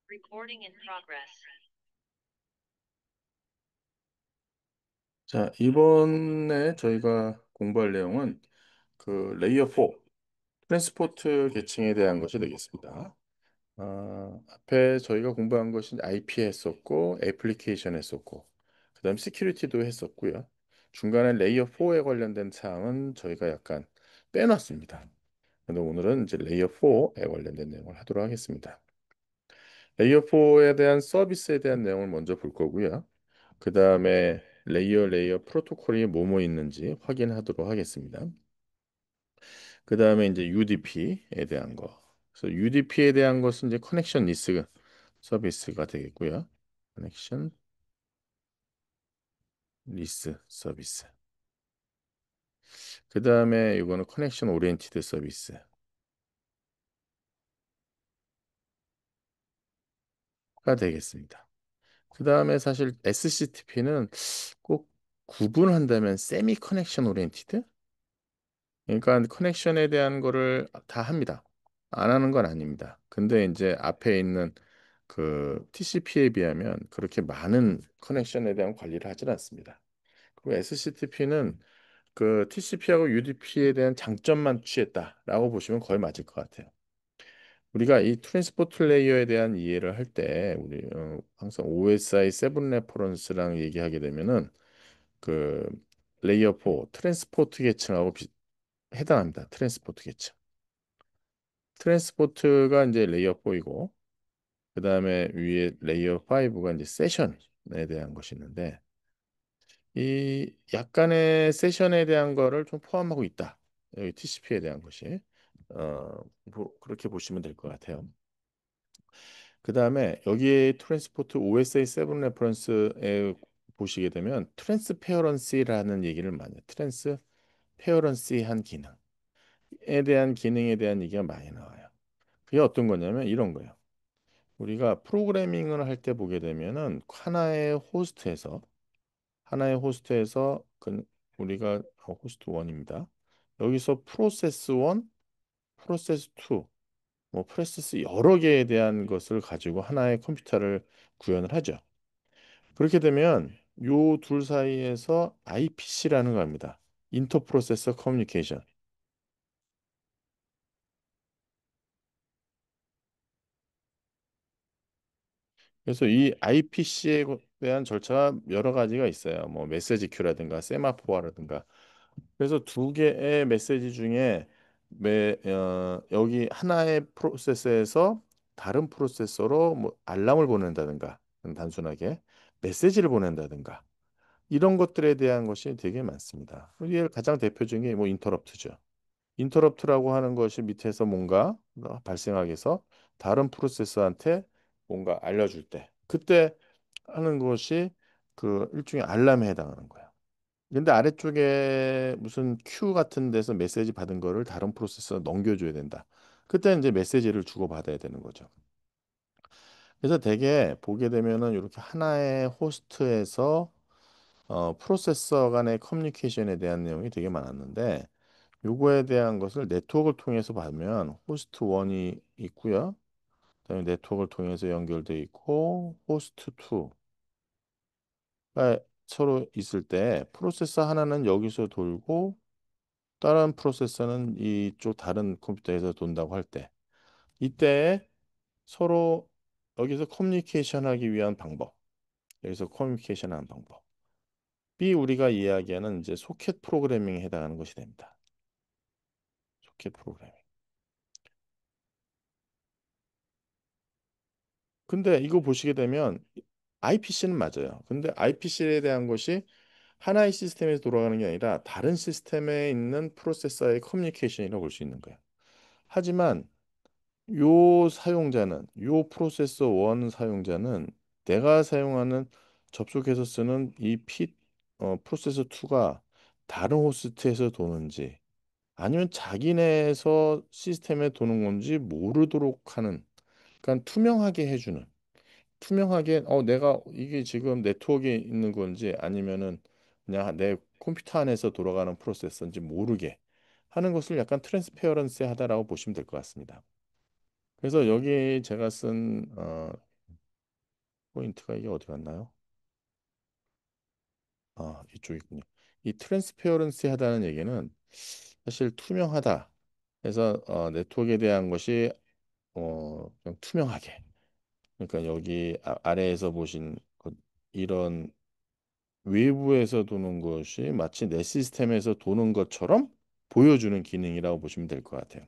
Recording in progress. 자, 이번에 저희가 공부할 내용은 그 레이어 4, 트랜스포트 계층에 대한 것이 되겠습니다. 앞에 저희가 공부한 것이 IP 했었고, 애플리케이션 했었고, 그다음 시큐리티도 했었고요. 중간에 레이어 4에 관련된 사항은 저희가 약간 빼놨습니다. 근데 오늘은 이제 레이어 4에 관련된 내용을 하도록 하겠습니다. 레이어 4에 대한 서비스에 대한 내용을 먼저 볼 거고요. 그 다음에 레이어 프로토콜이 뭐뭐 있는지 확인하도록 하겠습니다. 그 다음에 이제 UDP에 대한 거. 그래서 UDP에 대한 것은 이제 커넥션 리스 서비스가 되겠고요. 커넥션 리스 서비스. 그 다음에 이거는 커넥션 오리엔티드 서비스가 되겠습니다. 그 다음에 사실 SCTP는 꼭 구분한다면 세미 커넥션 오리엔티드? 그러니까 커넥션에 대한 거를 다 합니다. 안 하는 건 아닙니다. 근데 이제 앞에 있는 그 TCP에 비하면 그렇게 많은 커넥션에 대한 관리를 하진 않습니다. 그리고 SCTP는 그 TCP하고 UDP에 대한 장점만 취했다라고 보시면 거의 맞을 것 같아요. 우리가 이 트랜스포트 레이어에 대한 이해를 할 때 우리 항상 OSI 7 레퍼런스랑 얘기하게 되면은 그 레이어 4 트랜스포트 계층하고 해당합니다. 트랜스포트 계층. 트랜스포트가 이제 레이어 4이고 그다음에 위에 레이어 5가 이제 세션에 대한 것이 있는데 이 약간의 세션에 대한 거를 좀 포함하고 있다. 여기 TCP에 대한 것이 어 그렇게 보시면 될 것 같아요. 그다음에 여기에 트랜스포트 OSA 7 레퍼런스에 보시게 되면 트랜스페어런시라는 얘기를 많이 해요. 트랜스페어런시한 기능에 대한 기능에 대한 얘기가 많이 나와요. 그게 어떤 거냐면 이런 거예요. 우리가 프로그래밍을 할 때 보게 되면은 하나의 호스트에서 우리가 호스트 1입니다. 여기서 프로세스 1, 프로세스 2, 뭐 프로세스 여러 개에 대한 것을 가지고 하나의 컴퓨터를 구현을 하죠. 그렇게 되면 요 둘 사이에서 IPC라는 거 합니다. 인터 프로세서 커뮤니케이션. 그래서 이 IPC에 대한 절차가 여러 가지가 있어요. 뭐 메시지 큐라든가 세마포어라든가. 그래서 두 개의 메시지 중에 여기 하나의 프로세서에서 다른 프로세서로 뭐 알람을 보낸다든가 단순하게 메시지를 보낸다든가 이런 것들에 대한 것이 되게 많습니다. 이게 가장 대표적인 게 뭐 인터럽트죠. 인터럽트라고 하는 것이 밑에서 뭔가 발생하게 해서 다른 프로세서한테 뭔가 알려줄 때 그때 하는 것이 그 일종의 알람에 해당하는 거예요. 근데 아래쪽에 무슨 큐 같은 데서 메시지 받은 거를 다른 프로세서 넘겨줘야 된다. 그때 이제 메시지를 주고받아야 되는 거죠. 그래서 대개 보게 되면은 이렇게 하나의 호스트에서 프로세서 간의 커뮤니케이션에 대한 내용이 되게 많았는데 요거에 대한 것을 네트워크를 통해서 받으면 호스트 1이 있고요. 그다음에 네트워크를 통해서 연결돼 있고 호스트 2가 서로 있을 때 프로세서 하나는 여기서 돌고 다른 프로세서는 이쪽 다른 컴퓨터에서 돈다고 할 때 이때 서로 여기서 커뮤니케이션 하기 위한 방법 여기서 커뮤니케이션 하는 방법이 우리가 이야기하는 이제 소켓 프로그래밍에 해당하는 것이 됩니다. 소켓 프로그래밍. 근데 이거 보시게 되면 IPC는 맞아요. 근데 IPC에 대한 것이 하나의 시스템에서 돌아가는 게 아니라 다른 시스템에 있는 프로세서의 커뮤니케이션이라고 볼 수 있는 거예요. 하지만 요 프로세서 원 사용자는 내가 사용하는 접속해서 쓰는 프로세서 2가 다른 호스트에서 도는지 아니면 자기네에서 시스템에 도는 건지 모르도록 하는 그러니까 투명하게 내가 이게 지금 네트워크에 있는 건지 아니면은 그냥 내 컴퓨터 안에서 돌아가는 프로세서인지 모르게 하는 것을 약간 트랜스페어런시 하다라고 보시면 될 것 같습니다. 그래서 여기 제가 쓴 포인트가 이게 어디 갔나요? 이쪽이군요. 이 트랜스페어런시 하다는 얘기는 사실 투명하다. 그래서 네트워크에 대한 것이 좀 투명하게. 그러니까 여기 아래에서 보신 이런 외부에서 도는 것이 마치 내 시스템에서 도는 것처럼 보여주는 기능이라고 보시면 될 것 같아요.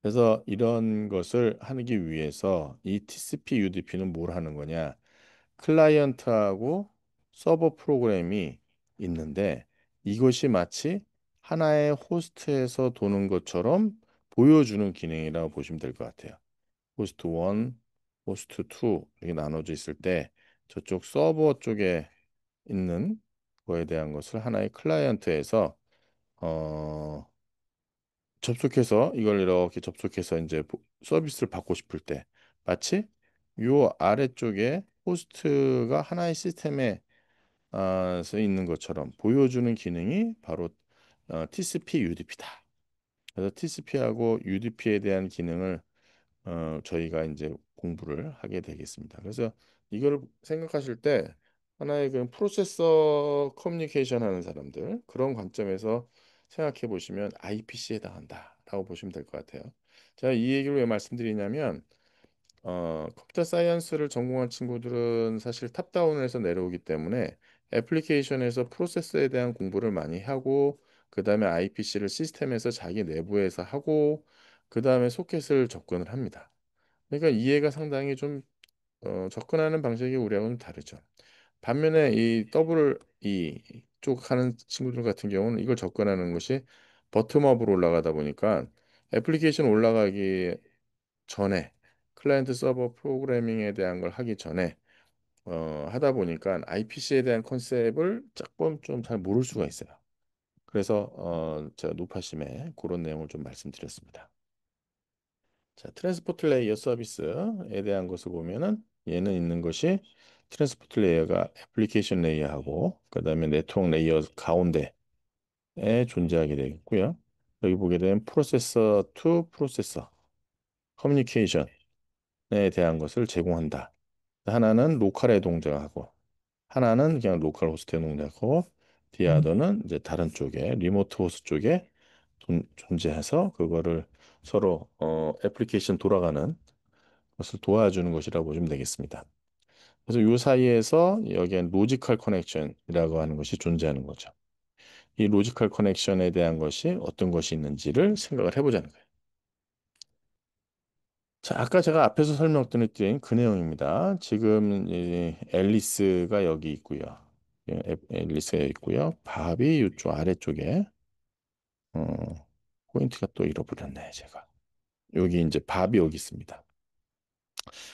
그래서 이런 것을 하기 위해서 이 TCP, UDP는 뭘 하는 거냐? 클라이언트하고 서버 프로그램이 있는데 이것이 마치 하나의 호스트에서 도는 것처럼 보여주는 기능이라고 보시면 될 것 같아요. 호스트 1, 호스트 2 이렇게 나눠져 있을 때 저쪽 서버 쪽에 있는 거에 대한 것을 하나의 클라이언트에서 어, 접속해서 이걸 이렇게 접속해서 이제 서비스를 받고 싶을 때 마치 요 아래쪽에 호스트가 하나의 시스템에 서 있는 것처럼 보여주는 기능이 바로 TCP UDP다. 그래서 TCP하고 UDP에 대한 기능을 저희가 이제 공부를 하게 되겠습니다. 그래서 이거를 생각하실 때 하나의 그 프로세서 커뮤니케이션 하는 사람들 그런 관점에서 생각해 보시면 IPC에 해당한다라고 보시면 될 것 같아요. 제가 이 얘기를 왜 말씀드리냐면 컴퓨터 사이언스를 전공한 친구들은 사실 탑다운을 해서 내려오기 때문에 애플리케이션에서 프로세스에 대한 공부를 많이 하고 그다음에 IPC를 시스템에서 자기 내부에서 하고 그다음에 소켓을 접근을 합니다. 그러니까 이해가 상당히 좀 접근하는 방식이 우리하고는 다르죠. 반면에 이 더블 이쪽 하는 친구들 같은 경우는 이걸 접근하는 것이 버텀업으로 올라가다 보니까 애플리케이션 올라가기 전에 클라이언트 서버 프로그래밍에 대한 걸 하기 전에 하다 보니까 IPC에 대한 컨셉을 조금 좀 잘 모를 수가 있어요. 그래서 제가 노파심에 그런 내용을 좀 말씀드렸습니다. 자, 트랜스포트 레이어 서비스에 대한 것을 보면은 얘는 있는 것이 트랜스포트 레이어가 애플리케이션 레이어하고 그다음에 네트워크 레이어 가운데에 존재하게 되겠고요. 여기 보게 되면 프로세서 투 프로세서 커뮤니케이션에 대한 것을 제공한다. 하나는 로컬에 동작하고 하나는 그냥 로컬 호스트에 동작하고 디아더는 이제 다른 쪽에 리모트 호스트 쪽에 존재해서 그거를 서로 애플리케이션 돌아가는 것을 도와주는 것이라고 보시면 되겠습니다. 그래서 이 사이에서 여기엔 로지컬 커넥션이라고 하는 것이 존재하는 거죠. 이 로지컬 커넥션에 대한 것이 어떤 것이 있는지를 생각을 해보자는 거예요. 자, 아까 제가 앞에서 설명드린 그 내용입니다. 지금 이 앨리스가 여기 있고요. 앨리스가 여기 있고요. 밥이 이쪽 아래쪽에 어, 포인트가 또 잃어버렸네, 제가. 여기 이제 밥이 여기 있습니다.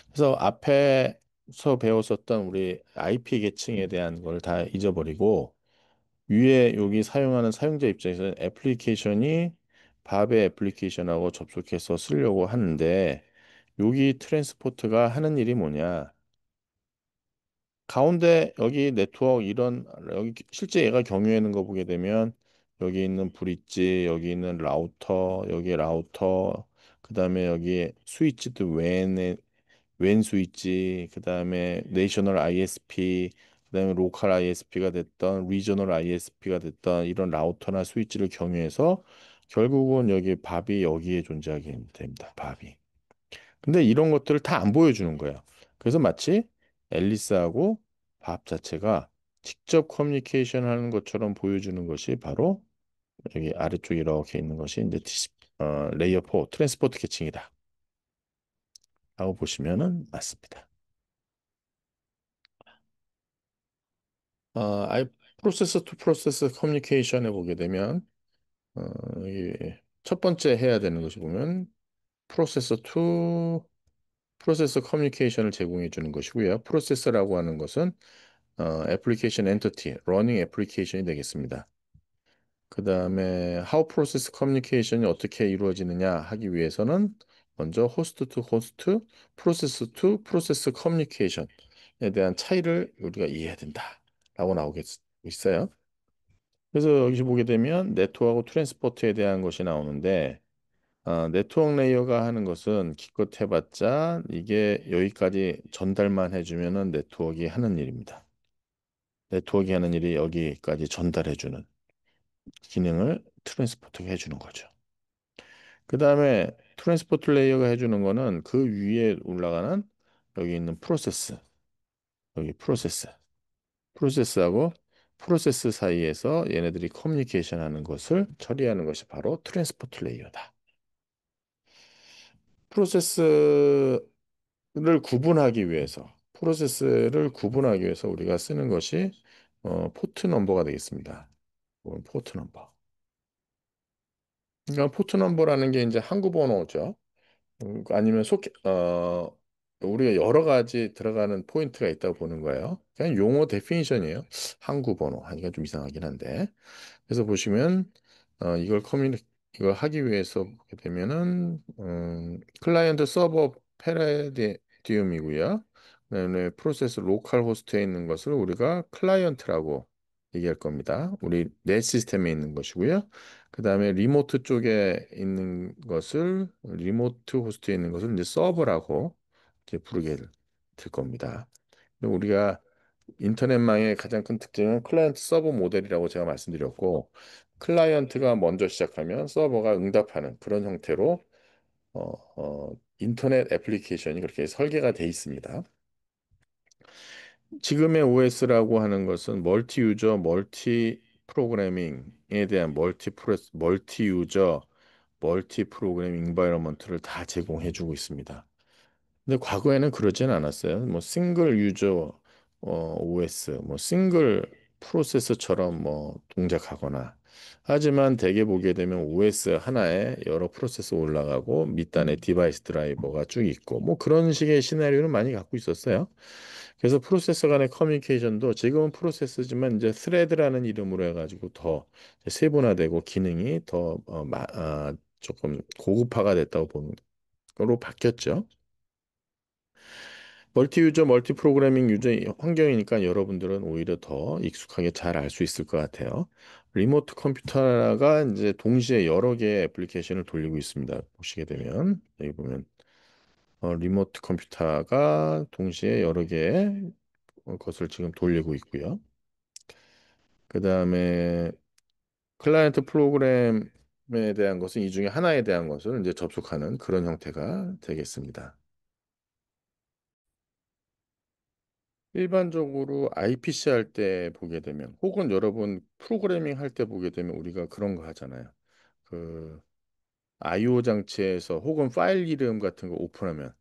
그래서 앞에서 배웠었던 우리 IP 계층에 대한 걸 다 잊어버리고 위에 여기 사용하는 사용자 입장에서는 애플리케이션이 밥의 애플리케이션하고 접속해서 쓰려고 하는데 여기 트랜스포트가 하는 일이 뭐냐? 가운데 여기 네트워크 이런 여기 실제 얘가 경유하는 거 보게 되면 여기 있는 브릿지, 여기 있는 라우터, 그다음에 여기 스위치도 웬 스위치, 그다음에 내셔널 ISP, 그다음에 로컬 ISP가 됐던 리저널 ISP가 됐던 이런 라우터나 스위치를 경유해서 결국은 여기 밥이 여기에 존재하게 됩니다. 밥이. 근데 이런 것들을 다 안 보여주는 거예요. 그래서 마치 앨리스하고 밥 자체가 직접 커뮤니케이션 하는 것처럼 보여주는 것이 바로 여기 아래쪽에 이렇게 있는 것이 이제 레이어 4 트랜스포트 계층이다. 라고 보시면은 맞습니다. 아이 프로세서 투 프로세서 커뮤니케이션에 보게 되면 어, 이첫 번째 해야 되는 것이 보면 프로세서 투 프로세서 커뮤니케이션을 제공해 주는 것이고요. 프로세서라고 하는 것은 애플리케이션 엔티티, 러닝 애플리케이션이 되겠습니다. 그 다음에 how process communication이 어떻게 이루어지느냐 하기 위해서는 먼저 호스트 투 호스트, 프로세스 투 프로세스 커뮤니케이션에 대한 차이를 우리가 이해해야 된다라고 나오고 있어요. 그래서 여기 보게 되면 네트워크 트랜스포트에 대한 것이 나오는데 네트워크 레이어가 하는 것은 기껏 해봤자 이게 여기까지 전달만 해주면은 네트워크가 하는 일입니다. 네트워크가 하는 일이 여기까지 전달해주는 기능을 트랜스포트가 해주는 거죠. 그 다음에 트랜스포트 레이어가 해주는 거는 그 위에 올라가는 여기 있는 프로세스, 여기 프로세스하고 프로세스 사이에서 얘네들이 커뮤니케이션 하는 것을 처리하는 것이 바로 트랜스포트 레이어다. 프로세스를 프로세스를 구분하기 위해서 우리가 쓰는 것이 포트 넘버가 되겠습니다. 포트 넘버. 그러니까 포트 넘버라는 게 이제 항구 번호죠. 아니면 우리가 여러 가지 들어가는 포인트가 있다고 보는 거예요. 그냥 용어 데피니션이에요. 항구 번호 하기가 좀 이상하긴 한데. 그래서 보시면 이걸 하기 위해서 보게 되면은 클라이언트 서버 패러디움이고요. 그다음에 프로세스 로컬 호스트에 있는 것을 우리가 클라이언트라고 얘기할 겁니다. 우리 내 시스템에 있는 것이고요. 그다음에 리모트 호스트에 있는 것을 이제 서버라고 이제 부르게 될 겁니다. 우리가 인터넷망의 가장 큰 특징은 클라이언트 서버 모델이라고 제가 말씀드렸고, 클라이언트가 먼저 시작하면 서버가 응답하는 그런 형태로 어, 인터넷 애플리케이션이 그렇게 설계가 돼 있습니다. 지금의 OS라고 하는 것은 멀티 유저, 멀티 프로그래밍에 대한 멀티 유저, 멀티 프로그래밍 인바이러먼트를 다 제공해 주고 있습니다. 근데 과거에는 그러진 않았어요. 뭐 싱글 유저 OS, 뭐 싱글 프로세서처럼 뭐 동작하거나. 하지만 대개 보게 되면 OS 하나에 여러 프로세서 올라가고 밑단에 디바이스 드라이버가 쭉 있고 뭐 그런 식의 시나리오를 많이 갖고 있었어요. 그래서 프로세서 간의 커뮤니케이션도 지금은 프로세스지만 이제 스레드라는 이름으로 해가지고 더 세분화되고 기능이 더 조금 고급화가 됐다고 보는 거로 바뀌었죠. 멀티 유저, 멀티 프로그래밍 유저 환경이니까 여러분들은 오히려 더 익숙하게 잘 알 수 있을 것 같아요. 리모트 컴퓨터가 이제 동시에 여러 개의 애플리케이션을 돌리고 있습니다. 보시게 되면 여기 보면 리모트 컴퓨터가 동시에 여러 개의 것을 지금 돌리고 있고요. 그 다음에 클라이언트 프로그램에 대한 것은 이 중에 하나에 대한 것을 이제 접속하는 그런 형태가 되겠습니다. 일반적으로 IPC 할 때 보게 되면 혹은 여러분 프로그래밍 할 때 보게 되면 우리가 그런 거 하잖아요. 그 IO 장치에서 혹은 파일 이름 같은 거 오픈하면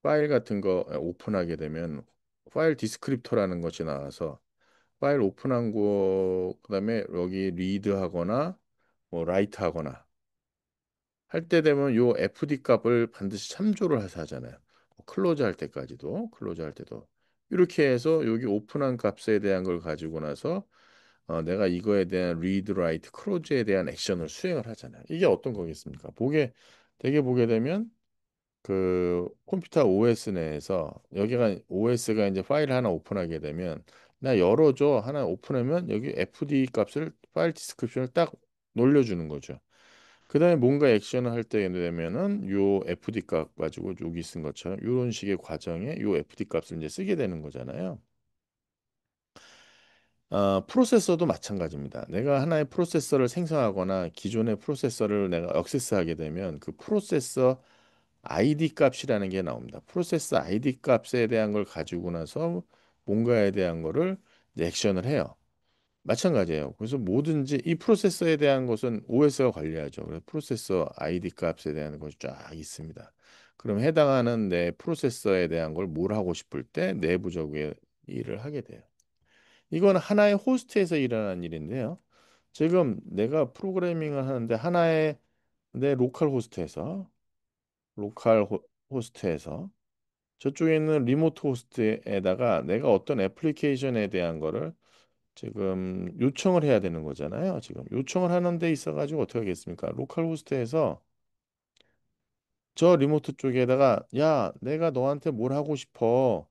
파일 같은 거 오픈하게 되면 파일 디스크립터라는 것이 나와서 파일 오픈한 거 그다음에 여기 리드하거나 뭐 라이트하거나 할 때 되면 요 FD 값을 반드시 참조를 해서 하잖아요. 클로즈 할 때도 이렇게 해서 여기 오픈한 값에 대한 걸 가지고 나서 내가 이거에 대한 리드 라이트 클로즈에 대한 액션을 수행을 하잖아요. 이게 어떤 거겠습니까? 되게 보게 되면 그 컴퓨터 OS 내에서 여기가 OS가 이제 파일 하나 오픈하게 되면 나 열어줘 하나 오픈하면 여기 FD 값을 파일 디스크립션을 딱 놀려주는 거죠. 그다음에 뭔가 액션을 할 때 되면은 요 FD 값 가지고 여기 쓴 것처럼 이런 식의 과정에 요 FD 값을 이제 쓰게 되는 거잖아요. 프로세서도 마찬가지입니다. 내가 하나의 프로세서를 생성하거나 기존의 프로세서를 내가 액세스하게 되면 그 프로세서 ID 값이라는 게 나옵니다. 프로세서 ID 값에 대한 걸 가지고 나서 뭔가에 대한 거를 이제 액션을 해요. 마찬가지예요. 그래서 뭐든지 이 프로세서에 대한 것은 OS가 관리하죠. 그래서 프로세서 ID 값에 대한 것이 쫙 있습니다. 그럼 해당하는 내 프로세서에 대한 걸 뭘 하고 싶을 때 내부적인 일을 하게 돼요. 이건 하나의 호스트에서 일어나는 일인데요. 지금 내가 프로그래밍을 하는데 하나의 내 로컬 호스트에서 저쪽에 있는 리모트 호스트에다가 내가 어떤 애플리케이션에 대한 거를 지금 요청을 해야 되는 거잖아요. 지금 요청을 하는 데 있어가지고 어떻게 하겠습니까? 로컬 호스트에서 저 리모트 쪽에다가 야, 내가 너한테 뭘 하고 싶어.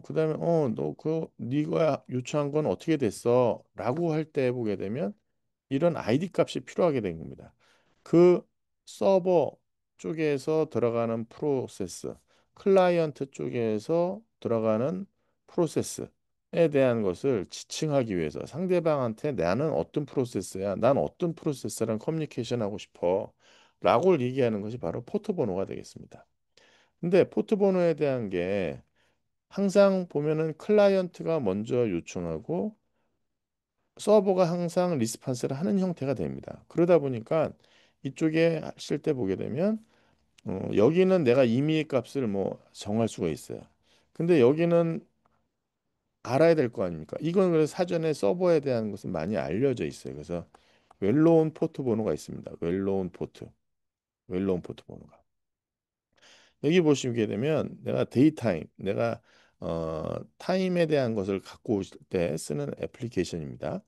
그다음에 너 네가 요청한 건 어떻게 됐어? 라고 할 때 보게 되면 이런 아이디 값이 필요하게 된 겁니다. 그 서버 쪽에서 들어가는 프로세스, 클라이언트 쪽에서 들어가는 프로세스에 대한 것을 지칭하기 위해서 상대방한테 나는 어떤 프로세스야, 난 어떤 프로세스랑 커뮤니케이션 하고 싶어 라고 얘기하는 것이 바로 포트번호가 되겠습니다. 근데 포트번호에 대한 게 항상 보면은 클라이언트가 먼저 요청하고 서버가 항상 리스판스를 하는 형태가 됩니다. 그러다 보니까 이쪽에 하실 때 보게 되면 여기는 내가 임의의 값을 뭐 정할 수가 있어요. 근데 여기는 알아야 될 거 아닙니까? 이건 그래서 사전에 서버에 대한 것은 많이 알려져 있어요. 그래서 웰로운 포트 번호가 있습니다. 웰로운 포트 번호가. 여기 보시게 되면 내가 데이타임, 내가 타임에 대한 것을 갖고 오실 때 쓰는 애플리케이션입니다.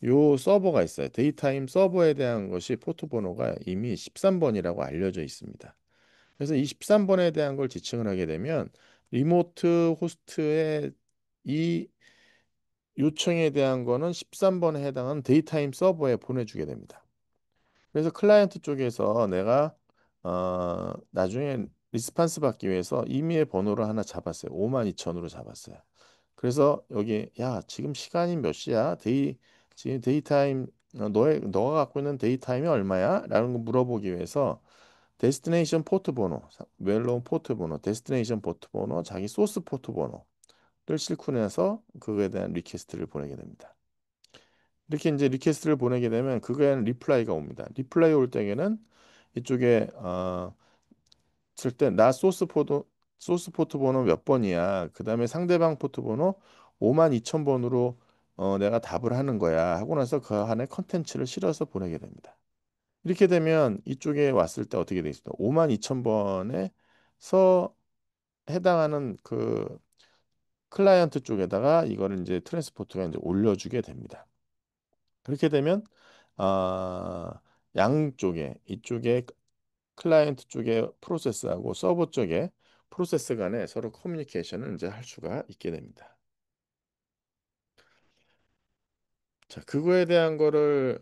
요 서버가 있어요. 데이타임 서버에 대한 것이 포트 번호가 이미 13번이라고 알려져 있습니다. 그래서 이 13번에 대한 걸 지칭을 하게 되면 리모트 호스트의 이 요청에 대한 거는 13번에 해당하는 데이타임 서버에 보내주게 됩니다. 그래서 클라이언트 쪽에서 내가 나중에 리스판스 받기 위해서 임의의 번호를 하나 잡았어요. 52,000으로 잡았어요. 그래서 여기 야 지금 시간이 몇 시야? 지금 데이타임 너가 갖고 있는 데이타임이 얼마야? 라는 거 물어보기 위해서 데스티네이션 포트 번호, 웰로운 포트 번호, 데스티네이션 포트 번호, 자기 소스 포트 번호를 싣고 내서 그거에 대한 리퀘스트를 보내게 됩니다. 이렇게 이제 리퀘스트를 보내게 되면 그거에 리플라이가 옵니다. 리플라이 올 때에는 이쪽에 쓸 때 나 소스 포트 번호 몇 번이야. 그다음에 상대방 포트 번호 52,000번으로 내가 답을 하는 거야. 하고 나서 그 안에 컨텐츠를 실어서 보내게 됩니다. 이렇게 되면 이쪽에 왔을 때 어떻게 돼 있어? 52,000번에서 해당하는 그 클라이언트 쪽에다가 이거를 이제 트랜스포트가 이제 올려주게 됩니다. 그렇게 되면 아, 양쪽에 이쪽에 클라이언트 쪽에 프로세스하고 서버 쪽에 프로세스 간에 서로 커뮤니케이션을 이제 할 수가 있게 됩니다. 자, 그거에 대한 거를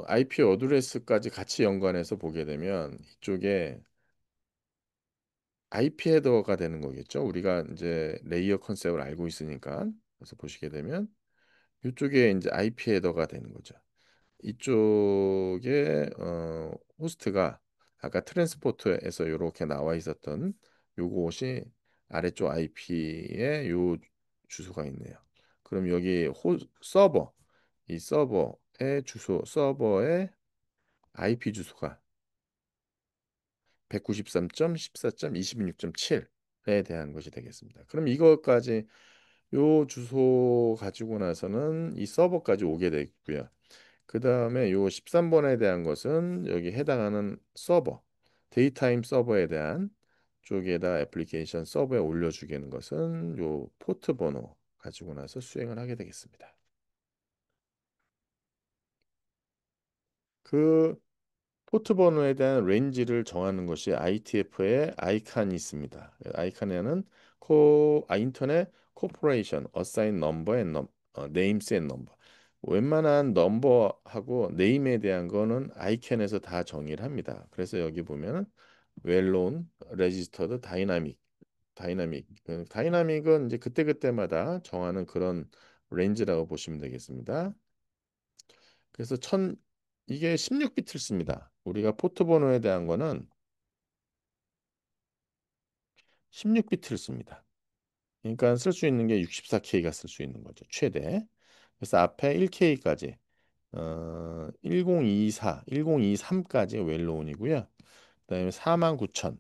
IP 어드레스까지 같이 연관해서 보게 되면 이쪽에 IP 헤더가 되는 거겠죠. 우리가 이제 레이어 컨셉을 알고 있으니까. 그래서 보시게 되면 이쪽에 이제 IP 헤더가 되는 거죠. 이쪽에 호스트가 아까 트랜스포터에서 이렇게 나와 있었던 요것이 아래쪽 IP에 요 주소가 있네요. 그럼 여기 서버 이 서버의 주소 서버의 IP 주소가 193.14.26.7에 대한 것이 되겠습니다. 그럼 이것까지 요 주소 가지고 나서는 이 서버까지 오게 되고요. 그 다음에 요 13번에 대한 것은 여기 해당하는 서버, 데이타임 서버에 대한 쪽에다 애플리케이션 서버에 올려주게 하는 것은 요 포트 번호 가지고 나서 수행을 하게 되겠습니다. 그 포트 번호에 대한 렌지를 정하는 것이 ITF의 아이칸이 있습니다. 아이칸에는 인터넷 코퍼레이션 어사인 넘버 앤 네임스 앤 넘버 웬만한 넘버하고 네임에 대한 거는 아이캔에서 다 정의를 합니다. 그래서 여기 보면은 웰론, 레지스터드, 다이나믹은 이제 그때그때마다 정하는 그런 렌즈라고 보시면 되겠습니다. 그래서 이게 16비트를 씁니다. 우리가 포트 번호에 대한 거는 16비트를 씁니다. 그러니까 쓸 수 있는 게 64K가 쓸 수 있는 거죠. 최대. 그래서 앞에 1K까지 1024, 1023까지 웰로운이고요. 그다음에 49,000,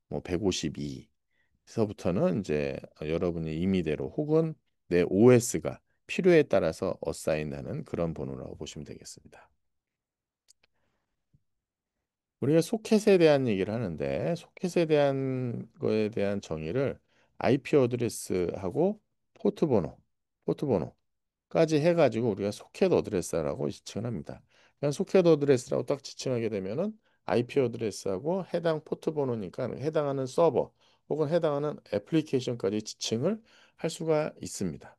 뭐 152서부터는 이제 여러분이 임의대로 혹은 내 OS가 필요에 따라서 어사인하는 그런 번호라고 보시면 되겠습니다. 우리가 소켓에 대한 얘기를 하는데 소켓에 대한 거에 대한 정의를 IP 어드레스하고 포트 번호, 포트 번호까지 해가지고 우리가 소켓 어드레스라고 지칭을 합니다. 그냥 소켓 어드레스라고 딱 지칭하게 되면은 IP 어드레스하고 해당 포트 번호니까 해당하는 서버 혹은 해당하는 애플리케이션까지 지칭을 할 수가 있습니다.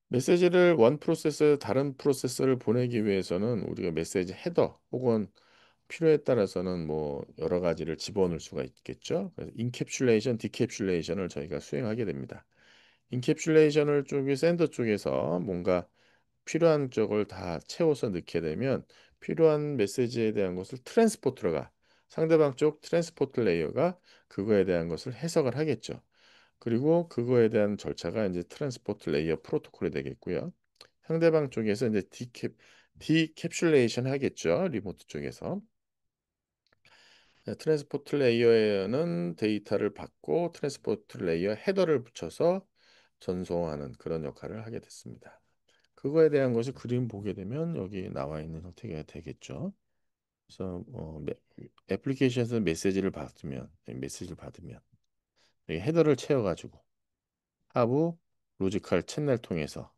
메시지를 원 프로세스 다른 프로세스를 보내기 위해서는 우리가 메시지 헤더 혹은 필요에 따라서는 뭐 여러 가지를 집어넣을 수가 있겠죠. 그래서 인캡슐레이션, 디캡슐레이션을 저희가 수행하게 됩니다. 인캡슐레이션을 쪽이 샌더 쪽에서 뭔가 필요한 쪽을 다 채워서 넣게 되면 필요한 메시지에 대한 것을 트랜스포터가 상대방 쪽 트랜스포트 레이어가 그거에 대한 것을 해석을 하겠죠. 그리고 그거에 대한 절차가 이제 트랜스포트 레이어 프로토콜이 되겠고요. 상대방 쪽에서 이제 디캡슐레이션 하겠죠. 리모트 쪽에서. 네, 트랜스포트 레이어에는 데이터를 받고 트랜스포트 레이어 헤더를 붙여서 전송하는 그런 역할을 하게 됐습니다. 그거에 대한 것을 그림 보게 되면 여기 나와 있는 형태가 되겠죠. 그래서 애플리케이션에서 메시지를 받으면 여기 헤더를 채워가지고 하부 로지컬 채널 통해서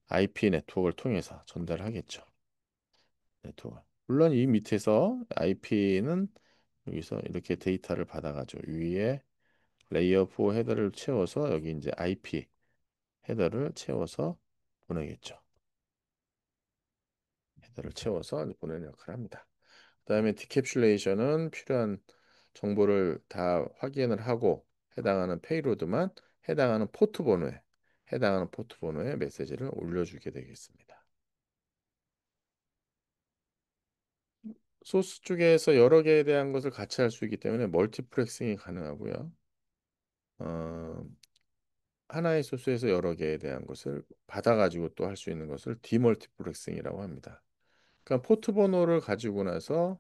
IP 네트워크를 통해서 전달하겠죠. 네트워크. 물론 이 밑에서 IP는 여기서 이렇게 데이터를 받아가지고 위에 레이어 4 헤더를 채워서 여기 이제 IP 헤더를 채워서 보내겠죠. 헤더를 채워서 보내는 역할을 합니다. 그다음에 디캡슐레이션은 필요한 정보를 다 확인을 하고 해당하는 페이로드만 해당하는 포트 번호에 메시지를 올려주게 되겠습니다. 소스 쪽에서 여러 개에 대한 것을 같이 할 수 있기 때문에 멀티플렉싱이 가능하고요. 어, 하나의 소스에서 여러 개에 대한 것을 받아가지고 또 할 수 있는 것을 디멀티플렉싱이라고 합니다. 그러니까 포트 번호를 갖고 나서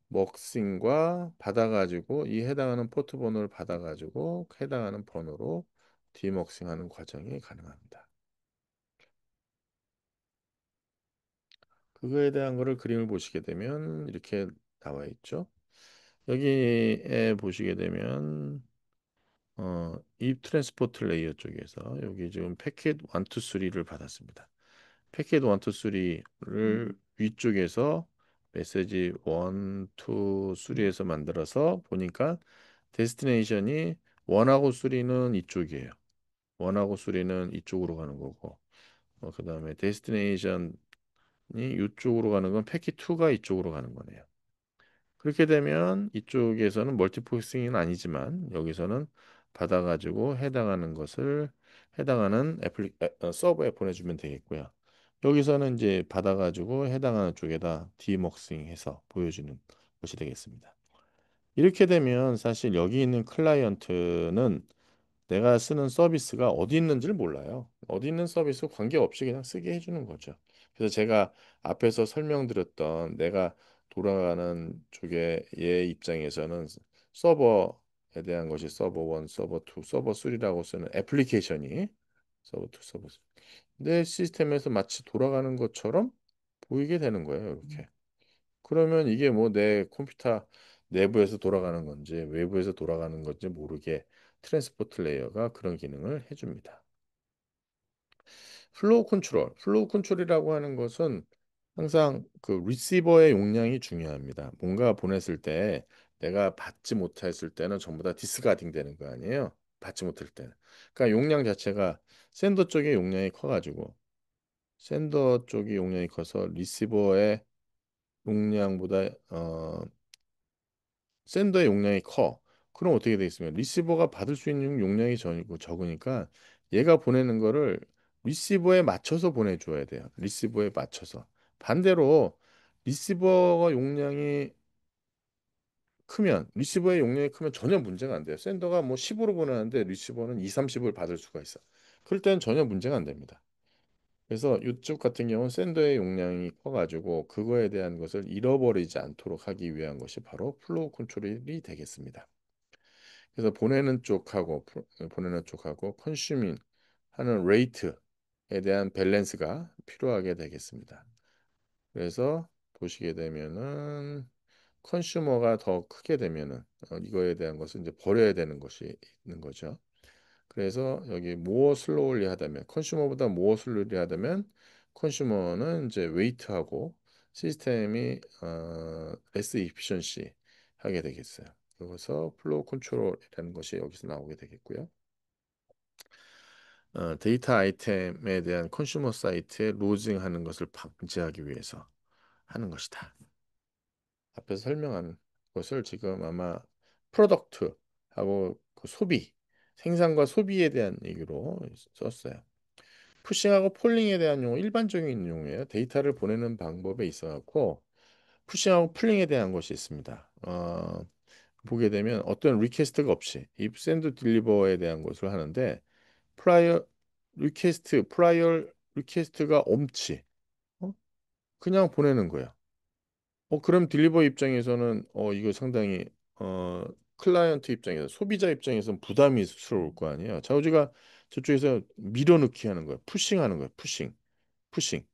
먹싱과 받아가지고 이 해당하는 포트 번호를 받아가지고 해당하는 번호로 디먹싱하는 과정이 가능합니다. 그거에 대한 거를 그림을 보시게 되면 이렇게 나와 있죠. 여기에 보시게 되면 이 트랜스포트 레이어 쪽에서 여기 지금 패킷 1, 2, 3를 받았습니다. 패킷 1, 2, 3를 위쪽에서 메시지 1, 2, 3에서 만들어서 보니까 데스티네이션이 1하고 3는 이쪽이에요. 1하고 3는 이쪽으로 가는 거고 그다음에 데스티네이션이 이쪽으로 가는 건 패킷 2가 이쪽으로 가는 거네요. 그렇게 되면 이쪽에서는 멀티플렉싱은 아니지만 여기서는 받아가지고 해당하는 서버에 보내주면 되겠고요. 여기서는 이제 받아가지고 해당하는 쪽에다 디먹싱해서 보여주는 것이 되겠습니다. 이렇게 되면 사실 여기 있는 클라이언트는 내가 쓰는 서비스가 어디 있는지를 몰라요. 어디 있는 서비스 관계없이 그냥 쓰게 해주는 거죠. 그래서 제가 앞에서 설명드렸던 내가 돌아가는 쪽의 얘 입장에서는 서버에 대한 것이 서버 1, 서버 2, 서버 3라고 쓰는 애플리케이션이 서버 2, 서버 3. 내 시스템에서 마치 돌아가는 것처럼 보이게 되는 거예요. 이렇게. 그러면 이게 뭐 내 컴퓨터 내부에서 돌아가는 건지 외부에서 돌아가는 건지 모르게 트랜스포트 레이어가 그런 기능을 해줍니다. 플로우 컨트롤이라고 하는 것은 항상 그 리시버의 용량이 중요합니다. 뭔가 보냈을 때 내가 받지 못했을 때는 전부 다 디스가딩 되는 거 아니에요? 받지 못할 때는. 그러니까 용량 자체가 샌더 쪽의 용량이 커가지고 샌더 쪽이 용량이 커서 리시버의 용량보다 샌더의 용량이 커. 그럼 어떻게 되겠습니까? 리시버가 받을 수 있는 용량이 적으니까 얘가 보내는 거를 리시버에 맞춰서 보내줘야 돼요. 리시버에 맞춰서. 반대로 리시버가 용량이 리시버의 용량이 크면 전혀 문제가 안 돼요. 샌더가 뭐 10으로 보내는데 리시버는 2, 30을 받을 수가 있어. 그럴 때는 전혀 문제가 안 됩니다. 그래서 이쪽 같은 경우는 샌더의 용량이 커가지고 그거에 대한 것을 잃어버리지 않도록 하기 위한 것이 바로 플로우 컨트롤이 되겠습니다. 그래서 보내는 쪽하고 컨슈밍 하는 레이트에 대한 밸런스가 필요하게 되겠습니다. 그래서 보시게 되면은 컨슈머가 더 크게 되면은 이거에 대한 것은 이제 버려야 되는 것이 있는 거죠. 그래서 여기 모어 슬로울리 하다면 컨슈머보다 모어 슬로울리 하다면 컨슈머는 이제 웨이트하고 시스템이 레스 이피션시 하게 되겠어요. 그래서 플로우 컨트롤이라는 것이 여기서 나오게 되겠고요. 데이터 아이템에 대한 컨슈머 사이트에 로징하는 것을 방지하기 위해서 하는 것이다. 앞에서 설명한 것을 지금 아마 프로덕트하고 그 소비, 생산과 소비에 대한 얘기로 썼어요. 푸싱하고 폴링에 대한 용어, 일반적인 용어예요. 데이터를 보내는 방법에 있어 갖고 푸싱하고 폴링에 대한 것이 있습니다. 보게 되면 어떤 리퀘스트가 없이 if send deliver에 대한 것을 하는데 프라이어 프라이어 리퀘스트가 없이 어? 그냥 보내는 거예요. 그럼 딜리버 입장에서는 이거 상당히 어 클라이언트 입장에서 소비자 입장에서는 부담스러울 거 아니에요. 좌우지가 저쪽에서 밀어넣기 하는 거예요. 푸싱하는 거예요. 푸싱.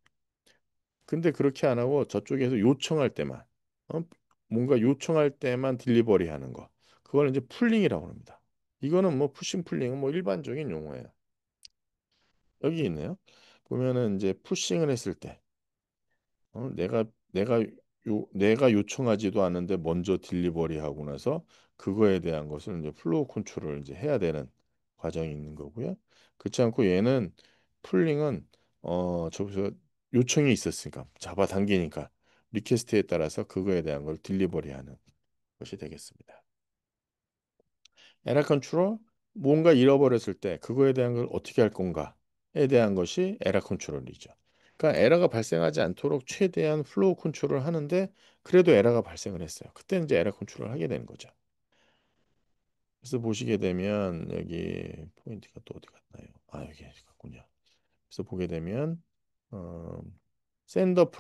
근데 그렇게 안 하고 저쪽에서 요청할 때만 어? 뭔가 요청할 때만 딜리버리 하는 거. 그걸 이제 풀링이라고 합니다. 이거는 뭐 푸싱 풀링은 뭐 일반적인 용어예요. 여기 있네요. 보면은 이제 푸싱을 했을 때 내가 요청하지도 않은데 먼저 딜리버리 하고 나서 그거에 대한 것을 이제 플로우 컨트롤을 이제 해야 되는 과정이 있는 거고요. 그렇지 않고 얘는 풀링은 저기서 요청이 있었으니까 잡아당기니까 리퀘스트에 따라서 그거에 대한 걸 딜리버리 하는 것이 되겠습니다. 에러 컨트롤 뭔가 잃어버렸을 때 그거에 대한 걸 어떻게 할 건가에 대한 것이 에러 컨트롤이죠. 그러니까 에러가 발생하지 않도록 최대한 플로우 컨트롤을 하는데 그래도 에러가 발생을 했어요. 그때는 이제 에러 컨트롤을 하게 되는 거죠. 그래서 보시게 되면 여기 포인트가 또 어디 갔나요? 여기 갔군요. 그래서 보게 되면 어, 샌더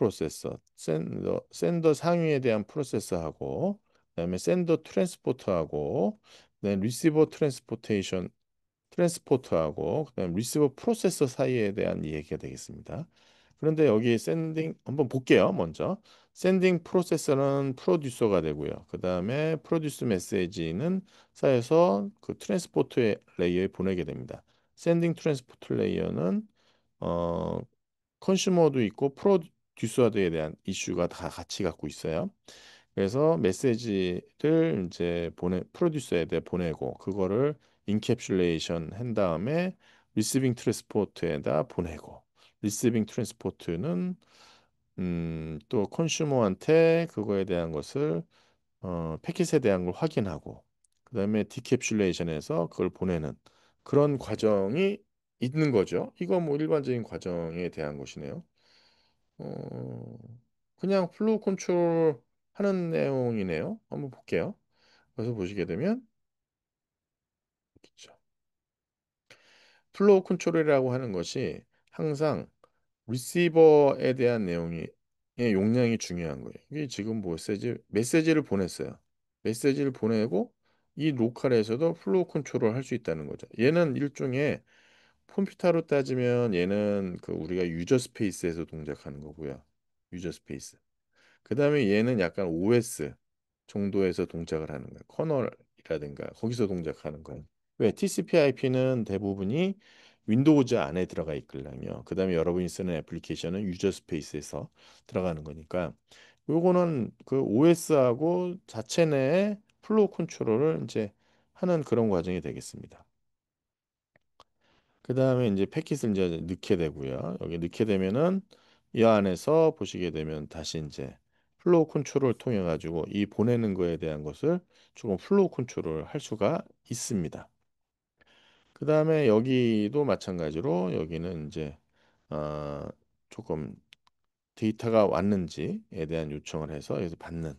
상위에 대한 프로세서하고 그다음에 샌더 트랜스포터하고 그다음에 리시버 트랜스포터하고 그다음 리시버 프로세서 사이에 대한 얘기가 되겠습니다. 그런데 여기 샌딩 한번 볼게요. 먼저 샌딩 프로세서는 프로듀서가 되고요. 그다음에 프로듀스 메시지는 쌓여서 그 트랜스포터 레이어에 보내게 됩니다. 샌딩 트랜스포터 레이어는 어 컨슈머도 있고 프로듀서에 대한 이슈가 다 같이 갖고 있어요. 그래서 메시지를 이제 프로듀서에 대 보내고 그거를 인캡슐레이션 한 다음에 리시빙 트랜스포트에다 보내고 리시빙 트랜스포트는 또 컨슈머한테 그거에 대한 것을 패킷에 대한 걸 확인하고 그다음에 디캡슐레이션해서 그걸 보내는 그런 과정이 있는 거죠. 이거 뭐 일반적인 과정에 대한 것이네요. 어, 그냥 플로우 컨트롤 하는 내용이네요. 한번 볼게요. 그래서 보시게 되면 있죠. 플로우 컨트롤이라고 하는 것이 항상 리시버에 대한 내용이 용량이 중요한 거예요. 이게 지금 뭐 메시지를 보냈어요. 메시지를 보내고 이 로컬에서도 플로우 컨트롤 할 수 있다는 거죠. 얘는 일종의 컴퓨터로 따지면 얘는 그 우리가 유저 스페이스에서 동작하는 거고요. 유저 스페이스. 그다음에 얘는 약간 OS 정도에서 동작을 하는 거예요. 커널이라든가 거기서 동작하는 거예요. 왜 TCP/IP는 대부분이 윈도우즈 안에 들어가 있거든요. 그다음에 여러분이 쓰는 애플리케이션은 유저 스페이스에서 들어가는 거니까 요거는 그 OS하고 자체 내에 플로우 컨트롤을 이제 하는 그런 과정이 되겠습니다. 그다음에 이제 패킷을 이제 넣게 되고요. 여기 넣게 되면은 이 안에서 보시게 되면 다시 이제 플로우 컨트롤을 통해 가지고 이 보내는 거에 대한 것을 조금 플로우 컨트롤을 할 수가 있습니다. 그다음에 여기도 마찬가지로 여기는 이제 어 조금 데이터가 왔는지에 대한 요청을 해서 여기서 받는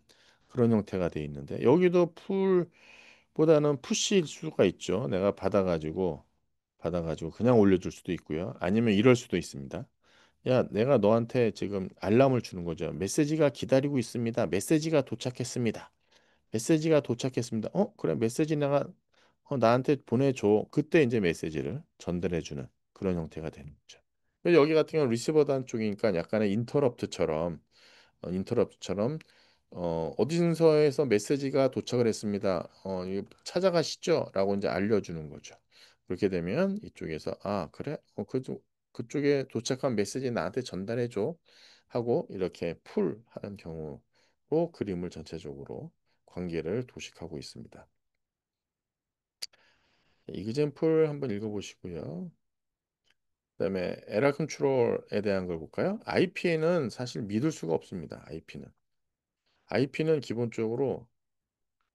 그런 형태가 돼 있는데 여기도 풀보다는 푸시일 수가 있죠. 내가 받아가지고 그냥 올려줄 수도 있고요. 아니면 이럴 수도 있습니다. 야, 내가 너한테 지금 알람을 주는 거죠. 메시지가 기다리고 있습니다. 메시지가 도착했습니다. 메시지가 도착했습니다. 그래, 메시지 나한테 보내줘. 그때 이제 메시지를 전달해주는 그런 형태가 되는 거죠. 그래서 여기 같은 경우는 리시버 단 쪽이니까 약간의 인터럽트처럼 어딘서에서 메시지가 도착을 했습니다. 이거 찾아가시죠? 라고 이제 알려주는 거죠. 그렇게 되면 이쪽에서 그래? 그쪽에 도착한 메시지 나한테 전달해 줘 하고 이렇게 풀 하는 경우로 그림을 전체적으로 관계를 도식하고 있습니다. 이그젠플 한번 읽어보시고요. 그다음에 에러 컨트롤에 대한 걸 볼까요? IP는 사실 믿을 수가 없습니다. IP는 기본적으로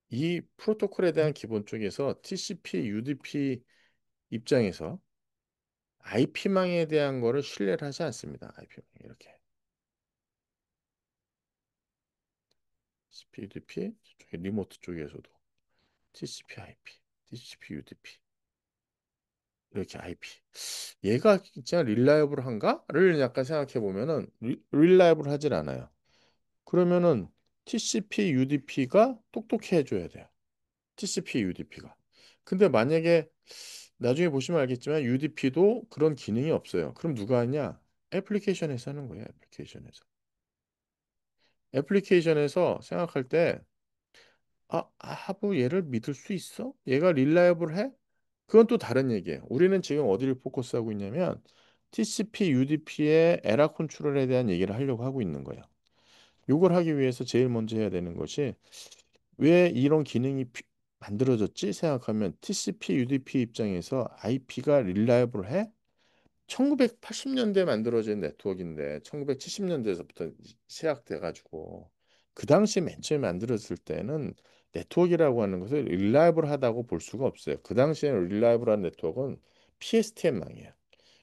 이 프로토콜에 대한 기본 쪽에서 TCP, UDP 입장에서 IP망에 대한 거를 신뢰를 하지 않습니다. IP망 이렇게 TCP, UDP 저쪽에 리모트 쪽에서도 TCP, IP, TCP, UDP 이렇게 IP 얘가 진짜 릴라이블한가를 약간 생각해 보면은 릴라이블하진 않아요. 그러면은 TCP, UDP가 똑똑해 해줘야 돼요. TCP, UDP가. 근데 만약에 나중에 보시면 알겠지만 UDP도 그런 기능이 없어요. 그럼 누가 하냐? 애플리케이션에서 하는 거예요. 애플리케이션에서 생각할 때 하부 얘를 믿을 수 있어? 얘가 릴라이블해? 그건 또 다른 얘기예요. 우리는 지금 어디를 포커스하고 있냐면 TCP, UDP의 에라 컨트롤에 대한 얘기를 하려고 하고 있는 거예요. 이걸 하기 위해서 제일 먼저 해야 되는 것이 왜 이런 기능이 만들어졌지 생각하면 TCP, UDP 입장에서 IP가 릴라이블해? 1980년대에 만들어진 네트워크인데 1970년대에서부터 시작돼 가지고 그 당시 맨 처음에 만들었을 때는 네트워크라고 하는 것을 릴라이블하다고 볼 수가 없어요. 그 당시에는 릴라이블한 네트워크는 PSTN망이에요.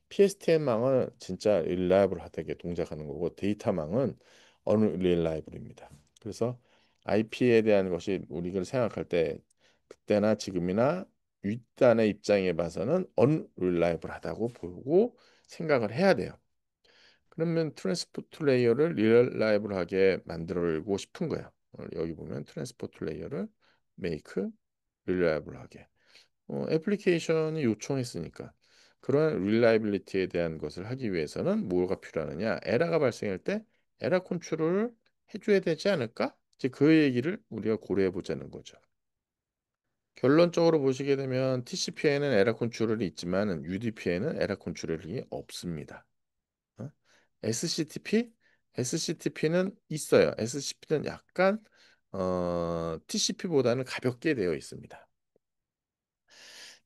PSTN망은 진짜 릴라이블하게 동작하는 거고 데이터망은 어느 릴라이블입니다. 그래서 IP에 대한 것이 우리가 생각할 때 그때나 지금이나 윗단의 입장에 봐서는 언릴라이블하다고 보고 생각을 해야 돼요. 그러면 트랜스포트 레이어를 릴라이블하게 만들고 싶은 거예요. 여기 보면 트랜스포트 레이어를 make 릴라이블하게. 애플리케이션이 요청했으니까 그런 릴라이빌리티에 대한 것을 하기 위해서는 뭐가 필요하느냐? 에러가 발생할 때 에러 컨트롤을 해줘야 되지 않을까? 이제 그 얘기를 우리가 고려해 보자는 거죠. 결론적으로 보시게 되면 TCP에는 에러 컨트롤이 있지만 UDP에는 에러 컨트롤이 없습니다. 어? SCTP? SCTP는 있어요. SCTP는 약간 TCP보다는 가볍게 되어 있습니다.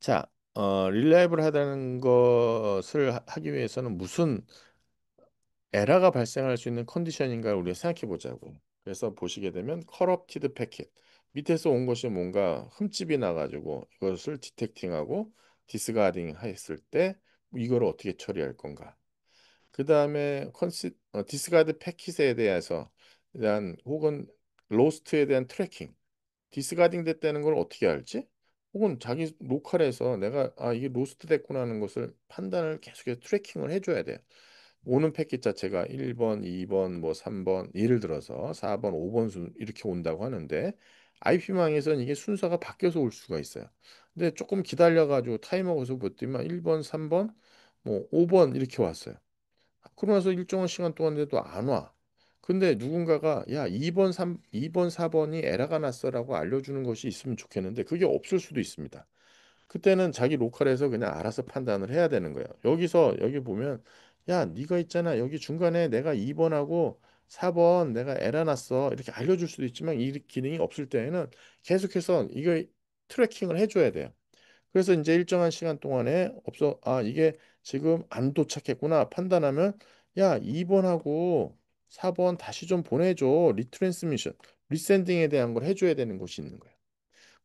자, 릴라이블 하다는 것을 하기 위해서는 무슨 에러가 발생할 수 있는 컨디션인가 우리가 생각해 보자고. 그래서 보시게 되면 corrupted packet 밑에서 온 것이 뭔가 흠집이 나가지고 이것을 디텍팅하고 디스가딩 했을 때 이걸 어떻게 처리할 건가. 그 다음에 디스가드 패킷에 대한 혹은 로스트에 대한 트래킹 디스가딩 됐다는 걸 어떻게 알지? 혹은 자기 로컬에서 내가 이게 로스트 됐구나 하는 것을 판단을 계속해서 트래킹을 해줘야 돼요. 오는 패킷 자체가 1번, 2번, 뭐 3번, 예를 들어서 4번, 5번 순 이렇게 온다고 하는데 IP망에서는 이게 순서가 바뀌어서 올 수가 있어요. 근데 조금 기다려가지고 타이머 거서 보더니만 1번, 3번, 뭐 5번 이렇게 왔어요. 그러고 나서 일정한 시간 동안 돼도 안 와. 근데 누군가가 야 2번 4번이 에러가 났어라고 알려주는 것이 있으면 좋겠는데 그게 없을 수도 있습니다. 그때는 자기 로컬에서 그냥 알아서 판단을 해야 되는 거예요. 여기 보면 야 네가 있잖아 여기 중간에 내가 2번하고 4번 내가 에러 났어 이렇게 알려줄 수도 있지만 이 기능이 없을 때에는 계속해서 이거 트래킹을 해줘야 돼요. 그래서 이제 일정한 시간 동안에 없어 이게 지금 안 도착했구나 판단하면 야 2번하고 4번 다시 좀 보내줘 리트랜스미션 리센딩에 대한 걸 해줘야 되는 곳이 있는 거예요.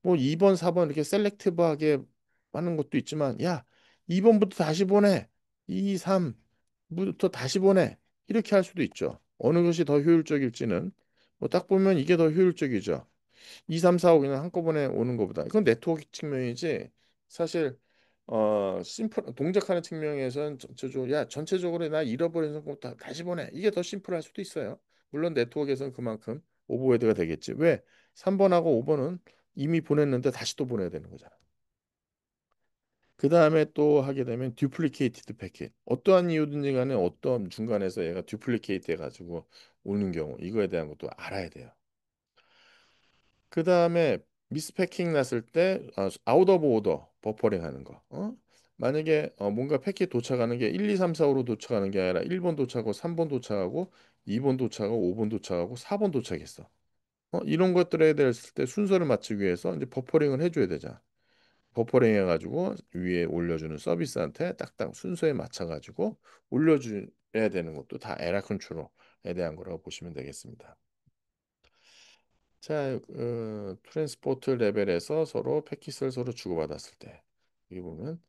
뭐 2번 4번 이렇게 셀렉티브하게 하는 것도 있지만 야 2번부터 다시 보내 2 3부터 다시 보내 이렇게 할 수도 있죠. 어느 것이 더 효율적일지는 뭐 딱 보면 이게 더 효율적이죠. 2, 3, 4, 5 그냥 한꺼번에 오는 것보다 이건 네트워크 측면이지 사실 심플 동작하는 측면에서는 전체적으로 나 잃어버린 거 다시 보내 이게 더 심플할 수도 있어요. 물론 네트워크에서는 그만큼 오버헤드가 되겠지. 왜? 3번하고 5번은 이미 보냈는데 다시 또 보내야 되는 거잖아. 그 다음에 또 하게 되면 듀플리케이티드 패킷 어떠한 이유든지 간에 어떤 중간에서 얘가 듀플리케이트 해가지고 오는 경우 이거에 대한 것도 알아야 돼요. 그 다음에 미스패킹 났을 때 아웃 오브 오더 버퍼링 하는 거. 만약에 뭔가 패킷 도착하는 게 1, 2, 3, 4, 5로 도착하는 게 아니라 1번 도착하고 3번 도착하고 2번 도착하고 5번 도착하고 4번 도착했어. 이런 것들에 대했을 때 순서를 맞추기 위해서 이제 버퍼링을 해줘야 되잖아. 버퍼링 해가지고 위에 올려주는 서비스한테 딱딱 순서에 맞춰가지고 올려줘야 되는 것도 다 에라 컨트롤에 대한 거라고 보시면 되겠습니다. 자, 트랜스포트 레벨에서 서로 패킷을 서로 주고받았을 때 여기 보면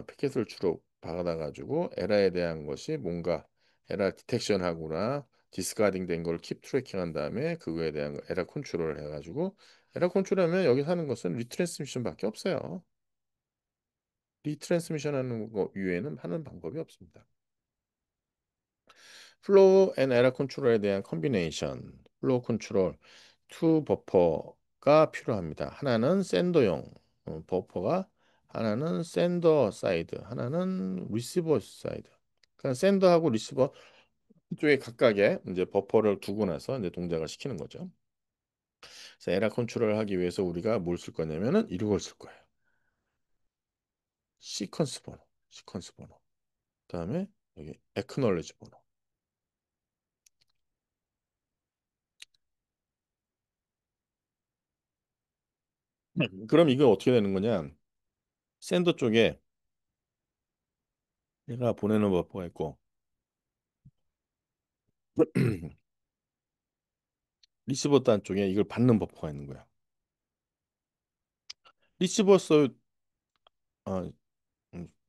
패킷을 주로 받아가지고 에라에 대한 것이 뭔가 에라 디텍션하거나 디스카딩 된 걸 킵 트래킹한 다음에 그거에 대한 에라 컨트롤을 해가지고 에라 컨트롤하면 여기 하는 것은 리트랜스미션밖에 없어요. 리트랜스미션 하는 거 이외에는 하는 방법이 없습니다. 플로우 앤 에러 컨트롤에 대한 컨비네이션, 플로우 컨트롤 투 버퍼가 필요합니다. 하나는 샌더용 버퍼가 하나는 샌더 사이드, 하나는 리시버 사이드. 그러니까 샌더하고 리시버 쪽에 각각의 이제 버퍼를 두고 나서 이제 동작을 시키는 거죠. 그래서 에러 컨트롤을 하기 위해서 우리가 뭘 쓸 거냐면은 이걸 쓸 거예요. 시퀀스 번호, 시퀀스 번호. 그다음에 여기 액크놀리지 번호. 그럼 이거 어떻게 되는 거냐? 샌더 쪽에 얘가 보내는 버퍼가 있고 리시버 단 쪽에 이걸 받는 버퍼가 있는 거야. 리시버스 어,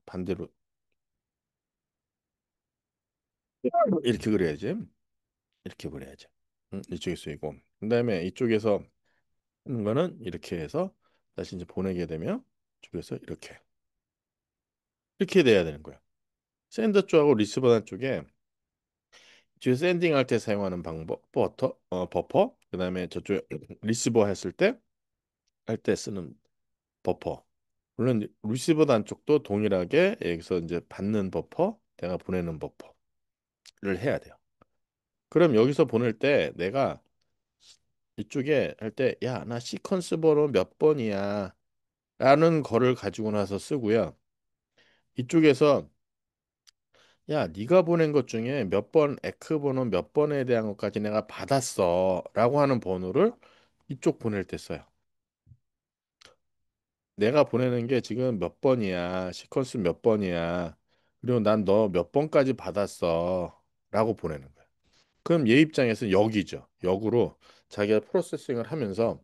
반대로 이렇게 그려야지. 이렇게 그려야지. 이쪽에 쓰이고 그다음에 이쪽에서 하는 거는 이렇게 해서 다시 이제 보내게 되면 이쪽에서 이렇게 돼야 되는 거야. 샌더 쪽하고 리시버 단 쪽에 지금 샌딩 할 때 사용하는 방법 버퍼 그다음에 저쪽 리시버 했을 때 할 때 쓰는 버퍼. 물론 리시버 단 쪽도 동일하게 여기서 이제 받는 버퍼, 내가 보내는 버퍼를 해야 돼요. 그럼 여기서 보낼 때 내가 이쪽에 할 때, 야, 나 시퀀스 번호 몇 번이야? 라는 거를 가지고 나서 쓰고요. 이쪽에서 야, 네가 보낸 것 중에 몇 번, 에크 번호 몇 번에 대한 것까지 내가 받았어. 라고 하는 번호를 이쪽 보낼 때 써요. 내가 보내는 게 지금 몇 번이야, 시퀀스 몇 번이야, 그리고 난 너 몇 번까지 받았어, 라고 보내는 거야. 그럼 얘 입장에서 역이죠. 역으로 자기가 프로세싱을 하면서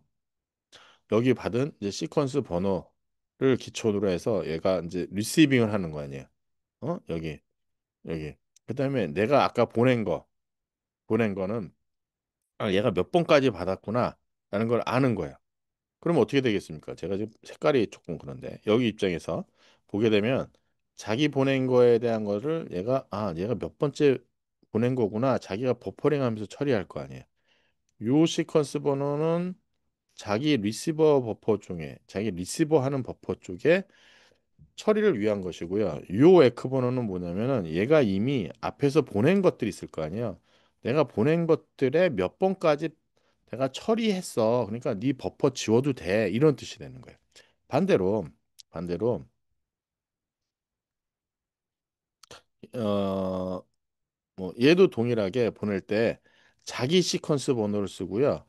여기 받은 이제 시퀀스 번호를 기초로 해서 얘가 이제 리시빙을 하는 거 아니야. 여기, 여기. 그다음에 내가 아까 보낸 거는 아, 얘가 몇 번까지 받았구나, 라는 걸 아는 거야. 그럼 어떻게 되겠습니까? 제가 지금 색깔이 조금 그런데 여기 입장에서 보게 되면 자기 보낸 거에 대한 거를 얘가 몇 번째 보낸 거구나. 자기가 버퍼링하면서 처리할 거 아니에요. 요 시퀀스 번호는 자기 리시버 버퍼 중에 자기 리시버 하는 버퍼 쪽에 처리를 위한 것이고요. 요 에크 번호는 뭐냐면은 얘가 이미 앞에서 보낸 것들이 있을 거 아니에요. 내가 보낸 것들의 몇 번까지 내가 처리했어. 그러니까 네 버퍼 지워도 돼. 이런 뜻이 되는 거예요. 반대로 어 뭐 얘도 동일하게 보낼 때 자기 시퀀스 번호를 쓰고요.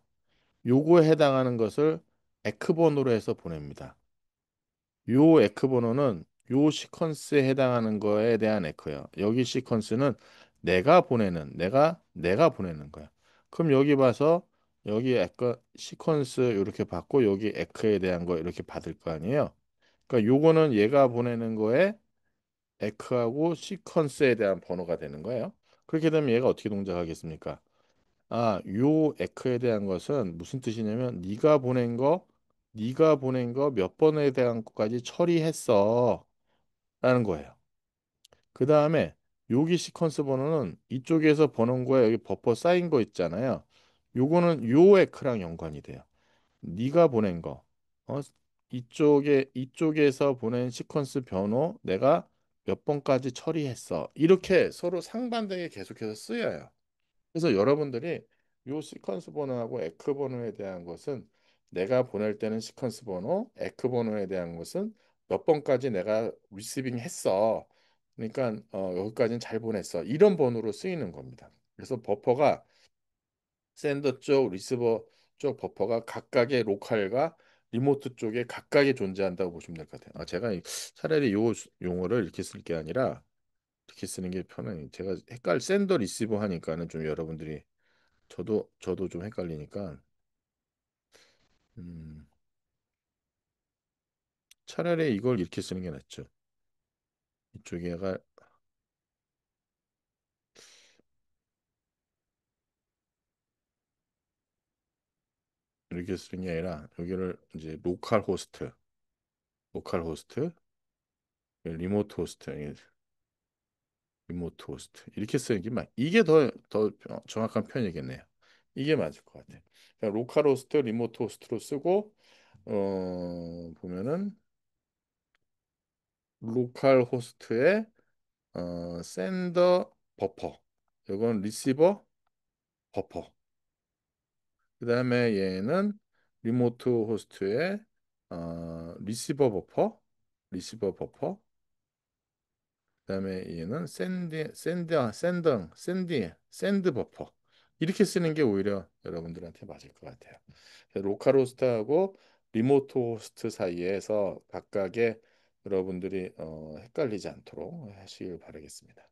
요거에 해당하는 것을 에크 번호로 해서 보냅니다. 요 에크 번호는 요 시퀀스에 해당하는 거에 대한 에크예요. 여기 시퀀스는 내가 보내는 거야. 그럼 여기 봐서 여기 에크 시퀀스 이렇게 받고 여기 에크에 대한 거 이렇게 받을 거 아니에요. 그러니까 요거는 얘가 보내는 거에 에크하고 시퀀스에 대한 번호가 되는 거예요. 그렇게 되면 얘가 어떻게 동작하겠습니까? 요 에크에 대한 것은 무슨 뜻이냐면 네가 보낸 거 몇 번에 대한 것까지 처리했어 라는 거예요. 그 다음에 여기 시퀀스 번호는 이쪽에서 번호인 거에 여기 버퍼 쌓인 거 있잖아요. 요거는 요 에크랑 연관이 돼요. 네가 보낸 거 이쪽에서 보낸 시퀀스 번호 내가 몇 번까지 처리했어. 이렇게 서로 상반되게 계속해서 쓰여요. 그래서 여러분들이 요 시퀀스 번호하고 에크 번호에 대한 것은 내가 보낼 때는 시퀀스 번호, 에크 번호에 대한 것은 몇 번까지 내가 리시빙 했어. 그러니까 여기까지는 잘 보냈어. 이런 번호로 쓰이는 겁니다. 그래서 버퍼가 샌더 쪽, 리시버 쪽 버퍼가 각각의 로컬과 리모트 쪽에 각각에 존재한다고 보시면 될 것 같아요. 제가 차라리 요 용어를 이렇게 쓸 게 아니라 이렇게 쓰는 게 편해요. 제가 샌더 리시버 하니까는 좀 여러분들이 저도 좀 헷갈리니까 음, 차라리 이걸 이렇게 쓰는 게 낫죠. 이쪽에가 이렇게 쓰는 게 아니라 여기를 이제 로컬 호스트, 리모트 호스트, 리모트 호스트 이렇게 쓰는 게 이게 더 정확한 표현이겠네요. 이게 맞을 것 같아요. 그러니까 로컬 호스트, 리모트 호스트로 쓰고 보면은 로컬 호스트에 샌더 버퍼, 이건 리시버 버퍼. 그다음에 얘는 리모트 호스트에 리시버 버퍼, 리시버 버퍼. 그다음에 얘는 샌드 버퍼. 이렇게 쓰는 게 오히려 여러분들한테 맞을 것 같아요. 로컬 호스트하고 리모트 호스트 사이에서 각각의 여러분들이 헷갈리지 않도록 하시길 바라겠습니다.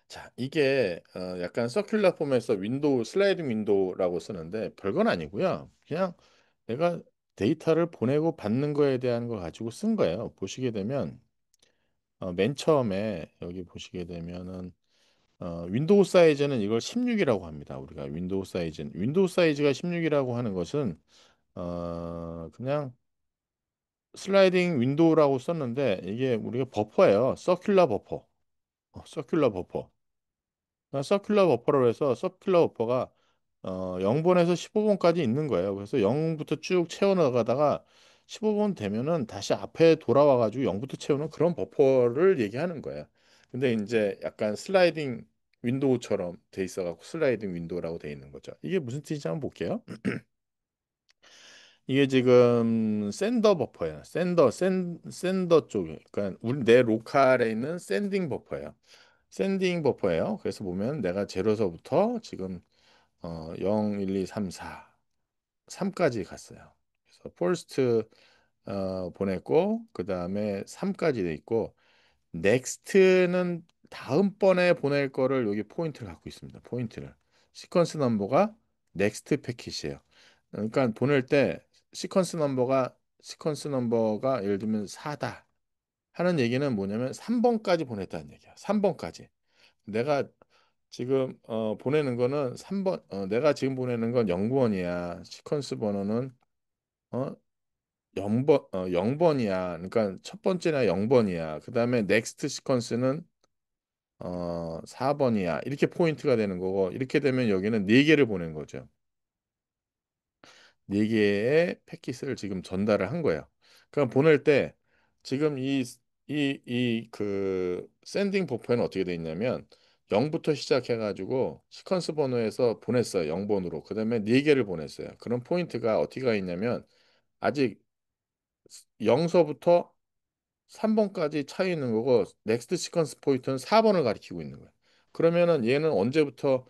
자, 이게 약간 서큘러 폼에서 윈도우 슬라이딩 윈도우라고 쓰는데 별건 아니고요. 그냥 내가 데이터를 보내고 받는 거에 대한 걸 가지고 쓴 거예요. 보시게 되면 맨 처음에 여기 보시게 되면은 윈도우 사이즈는 이걸 16이라고 합니다. 우리가 윈도우 사이즈가 16이라고 하는 것은 그냥 슬라이딩 윈도우라고 썼는데 이게 우리가 버퍼예요. 서큘러 버퍼. 서큘러 버퍼로 해서 서큘러 버퍼가 0번에서 15번까지 있는 거예요. 그래서 0부터 쭉 채워 나가다가 15번 되면은 다시 앞에 돌아와 가지고 0부터 채우는 그런 버퍼를 얘기하는 거예요. 근데 이제 약간 슬라이딩 윈도우처럼 돼 있어 갖고 슬라이딩 윈도우라고 돼 있는 거죠. 이게 무슨 뜻인지 한번 볼게요. 이게 지금 샌더 버퍼예요. 샌더 쪽에 그러니까 우리 내 로컬에 있는 샌딩 버퍼예요. 샌딩 버퍼예요. 그래서 보면 내가 제로서부터 지금 0, 1, 2, 3, 4, 3까지 갔어요. 그래서 퍼스트 보냈고 그 다음에 3까지 돼 있고 넥스트는 다음번에 보낼 거를 여기 포인트를 갖고 있습니다. 포인트를 시퀀스 넘버가 넥스트 패킷이에요. 그러니까 보낼 때 시퀀스 넘버가 예를 들면 4다 하는 얘기는 뭐냐면 3번까지 보냈다는 얘기야. 3번까지. 내가 지금 보내는 거는 3번 내가 지금 보내는 건 0번이야. 시퀀스 번호는 어 0번이야. 그러니까 첫 번째나 0번이야. 그다음에 넥스트 시퀀스는 4번이야. 이렇게 포인트가 되는 거고 이렇게 되면 여기는 네 개를 보낸 거죠. 네 개의 패킷을 지금 전달을 한 거예요. 그럼 보낼 때 지금 이 샌딩 버퍼에는 어떻게 돼 있냐면 0부터 시작해 가지고 시퀀스 번호에서 보냈어요. 0번으로. 그다음에 네 개를 보냈어요. 그런 포인트가 어떻게 가 있냐면 아직 0서부터 3번까지 차 있는 거고 넥스트 시퀀스 포인트는 4번을 가리키고 있는 거예요. 그러면은 얘는 언제부터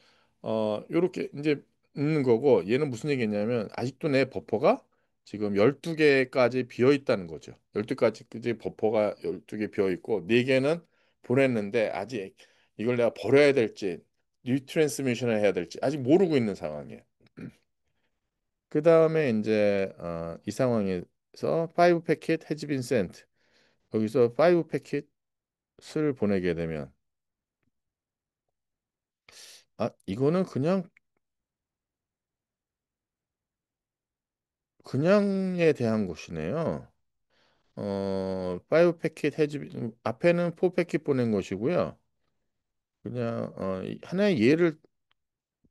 요렇게 이제 있는 거고 얘는 무슨 얘기냐면 아직도 내 버퍼가 지금 12개까지 비어 있다는 거죠. 12가지 버퍼가 12개 비어 있고 4개는 보냈는데 아직 이걸 내가 버려야 될지 리트랜스미션을 해야 될지 아직 모르고 있는 상황이에요. 그 다음에 이제 이 상황에서 5 패킷 has been sent. 여기서 5 패킷을 보내게 되면 이거는 그냥에 대한 것이네요. 5 패킷 has been 앞에는 4 패킷 보낸 것이고요. 그냥 하나의 예를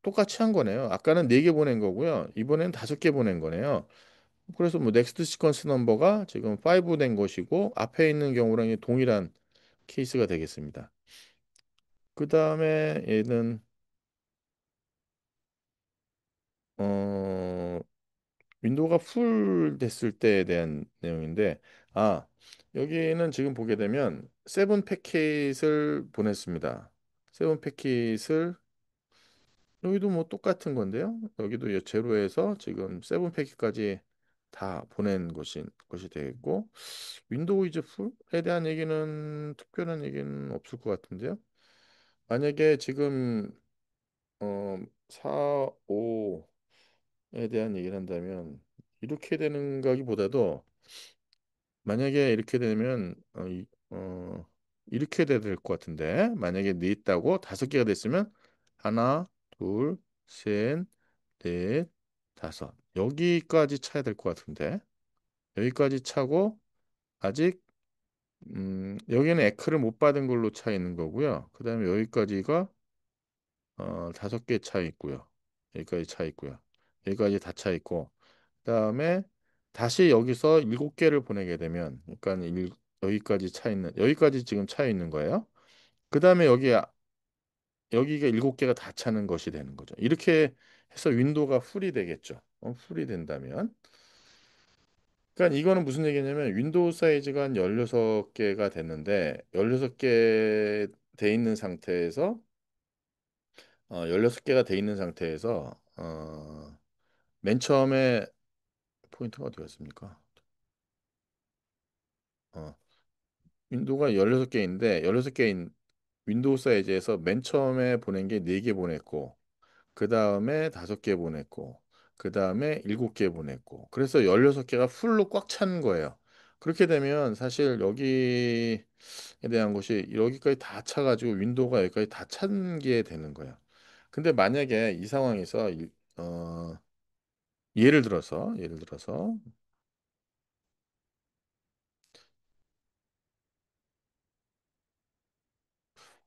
똑같이 한 거네요. 아까는 4개 보낸 거고요. 이번엔 5개 보낸 거네요. 그래서 뭐 넥스트 시퀀스 넘버가 지금 5 된 것이고 앞에 있는 경우랑 동일한 케이스가 되겠습니다. 그 다음에 얘는 어, 윈도우가 풀 됐을 때에 대한 내용인데 여기는 지금 보게 되면 세븐 패킷을 보냈습니다. 세븐 패킷을 여기도 뭐 똑같은 건데요. 여기도 제로에서 지금 세븐 패키까지 다 보낸 것이 되겠고, 윈도우 이제 풀에 대한 얘기는 특별한 얘기는 없을 것 같은데요. 만약에 지금 4, 5에 대한 얘기를 한다면 이렇게 되는 가기보다도 만약에 이렇게 되면 이렇게 돼야 될 것 같은데 만약에 네 있다고 다섯 개가 됐으면 하나, 둘, 셋, 넷, 다섯 여기까지 차야 될 것 같은데 여기까지 차고 아직 여기는 에크를 못 받은 걸로 차 있는 거고요. 그다음에 여기까지가 다섯 개 차 있고요. 여기까지 차 있고요. 여기까지 다 차 있고 그다음에 다시 여기서 일곱 개를 보내게 되면 그러니까 여기까지 차 있는 여기까지 지금 차 있는 거예요. 그다음에 여기가 일곱 개가 다 차는 것이 되는 거죠. 이렇게 해서 윈도우가 풀이 되겠죠. 풀이 된다면 그러니까 이거는 무슨 얘기냐면 윈도우 사이즈가 한 16개가 됐는데 16개 돼 있는 상태에서 16개가 돼 있는 상태에서 맨 처음에 포인트가 어디 갔습니까? 어, 윈도우가 16개인데 16개인 윈도우 사이즈에서 맨 처음에 보낸 게 4개 보냈고 그 다음에 5개 보냈고 그 다음에 7개 보냈고 그래서 16개가 풀로 꽉 찬 거예요. 그렇게 되면 사실 여기에 대한 것이 여기까지 다 차가지고 윈도우가 여기까지 다 찬 게 되는 거예요. 근데 만약에 이 상황에서 예를 들어서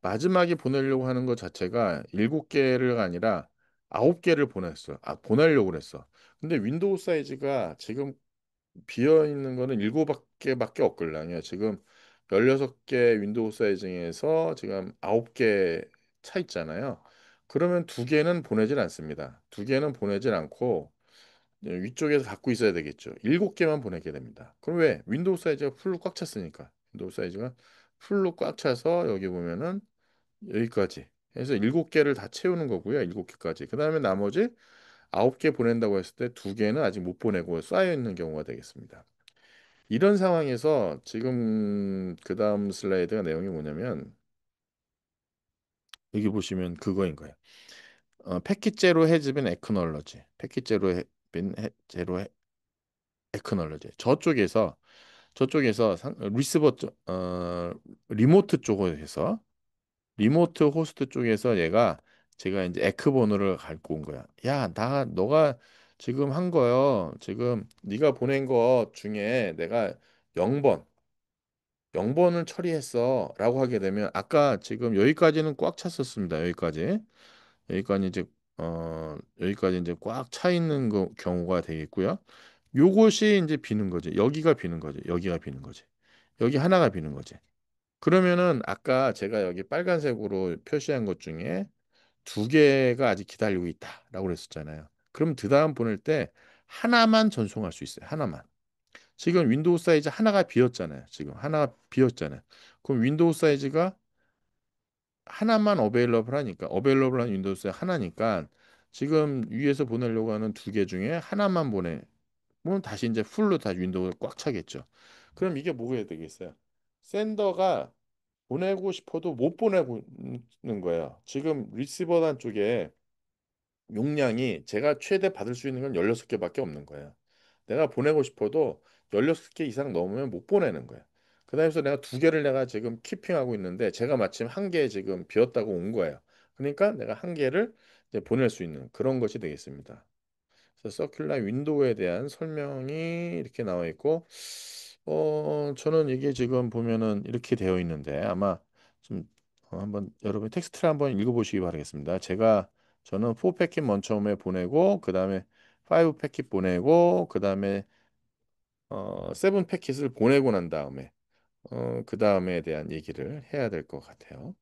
마지막에 보내려고 하는 것 자체가 7개가 아니라 9개를 보냈어요. 보내려고 그랬어. 근데 윈도우 사이즈가 지금 비어 있는 거는 7개밖에 없걸랑요. 지금 16개 윈도우 사이즈에서 지금 9개 차 있잖아요. 그러면 두 개는 보내질 않습니다. 두 개는 보내질 않고 위쪽에서 갖고 있어야 되겠죠. 7개만 보내게 됩니다. 그럼 왜? 윈도우 사이즈가 풀로 꽉 찼으니까. 윈도우 사이즈가 풀로 꽉 차서 여기 보면은 여기까지 해서 7개를 다 채우는 거고요. 7개까지. 그다음에 나머지 9개 보낸다고 했을 때 2개는 아직 못 보내고 쌓여 있는 경우가 되겠습니다. 이런 상황에서 지금 그다음 슬라이드가 내용이 뭐냐면 여기 보시면 그거인 거예요. 패킷제로 해집은 에크놀러지. 제로 에크놀러지. 저쪽에서 리모트 쪽에서 리모트 호스트 쪽에서 제가 이제 에크 번호를 갖고 온 거야. 야, 너가 지금 한 거요. 지금 네가 보낸 거 중에 내가 0번, 0번을 처리했어라고 하게 되면 아까 지금 여기까지는 꽉 찼었습니다. 여기까지 이제 여기까지 이제 꽉 차 있는 경우가 되겠고요. 요것이 이제 비는 거지. 여기가 비는 거지. 여기가 비는 거지. 여기 하나가 비는 거지. 그러면은 아까 제가 여기 빨간색으로 표시한 것 중에 2개가 아직 기다리고 있다라고 그랬었잖아요. 그럼 그 다음 보낼 때 하나만 전송할 수 있어요. 하나만. 지금 윈도우 사이즈 하나가 비었잖아요. 지금 하나 비었잖아요. 그럼 윈도우 사이즈가 하나만 어베일러블한 윈도우 사이즈 하나니까 지금 위에서 보내려고 하는 2개 중에 하나만 보내면 다시 이제 풀로 다 윈도우가 꽉 차겠죠. 그럼 이게 뭐가 해야 되겠어요? sen더가 보내고 싶어도 못 보내는 거예요. 지금 리시버단 쪽에 용량이 제가 최대 받을 수 있는 건 16개밖에 없는 거예요. 내가 보내고 싶어도 16개 이상 넘으면 못 보내는 거예요. 그다음에서 내가 2개를 내가 지금 키핑하고 있는데 제가 마침 한 개 지금 비었다고 온 거예요. 그러니까 내가 한 개를 이제 보낼 수 있는 그런 것이 되겠습니다. 그래서 서큘라 윈도우에 대한 설명이 이렇게 나와 있고, 저는 이게 지금 보면은 이렇게 되어 있는데 아마 좀 한번 여러분 텍스트를 한번 읽어보시기 바라겠습니다. 저는 4 패킷 먼 처음에 보내고 그 다음에 5 패킷 보내고 그 다음에 7 패킷을 보내고 난 다음에 그 다음에 대한 얘기를 해야 될 것 같아요.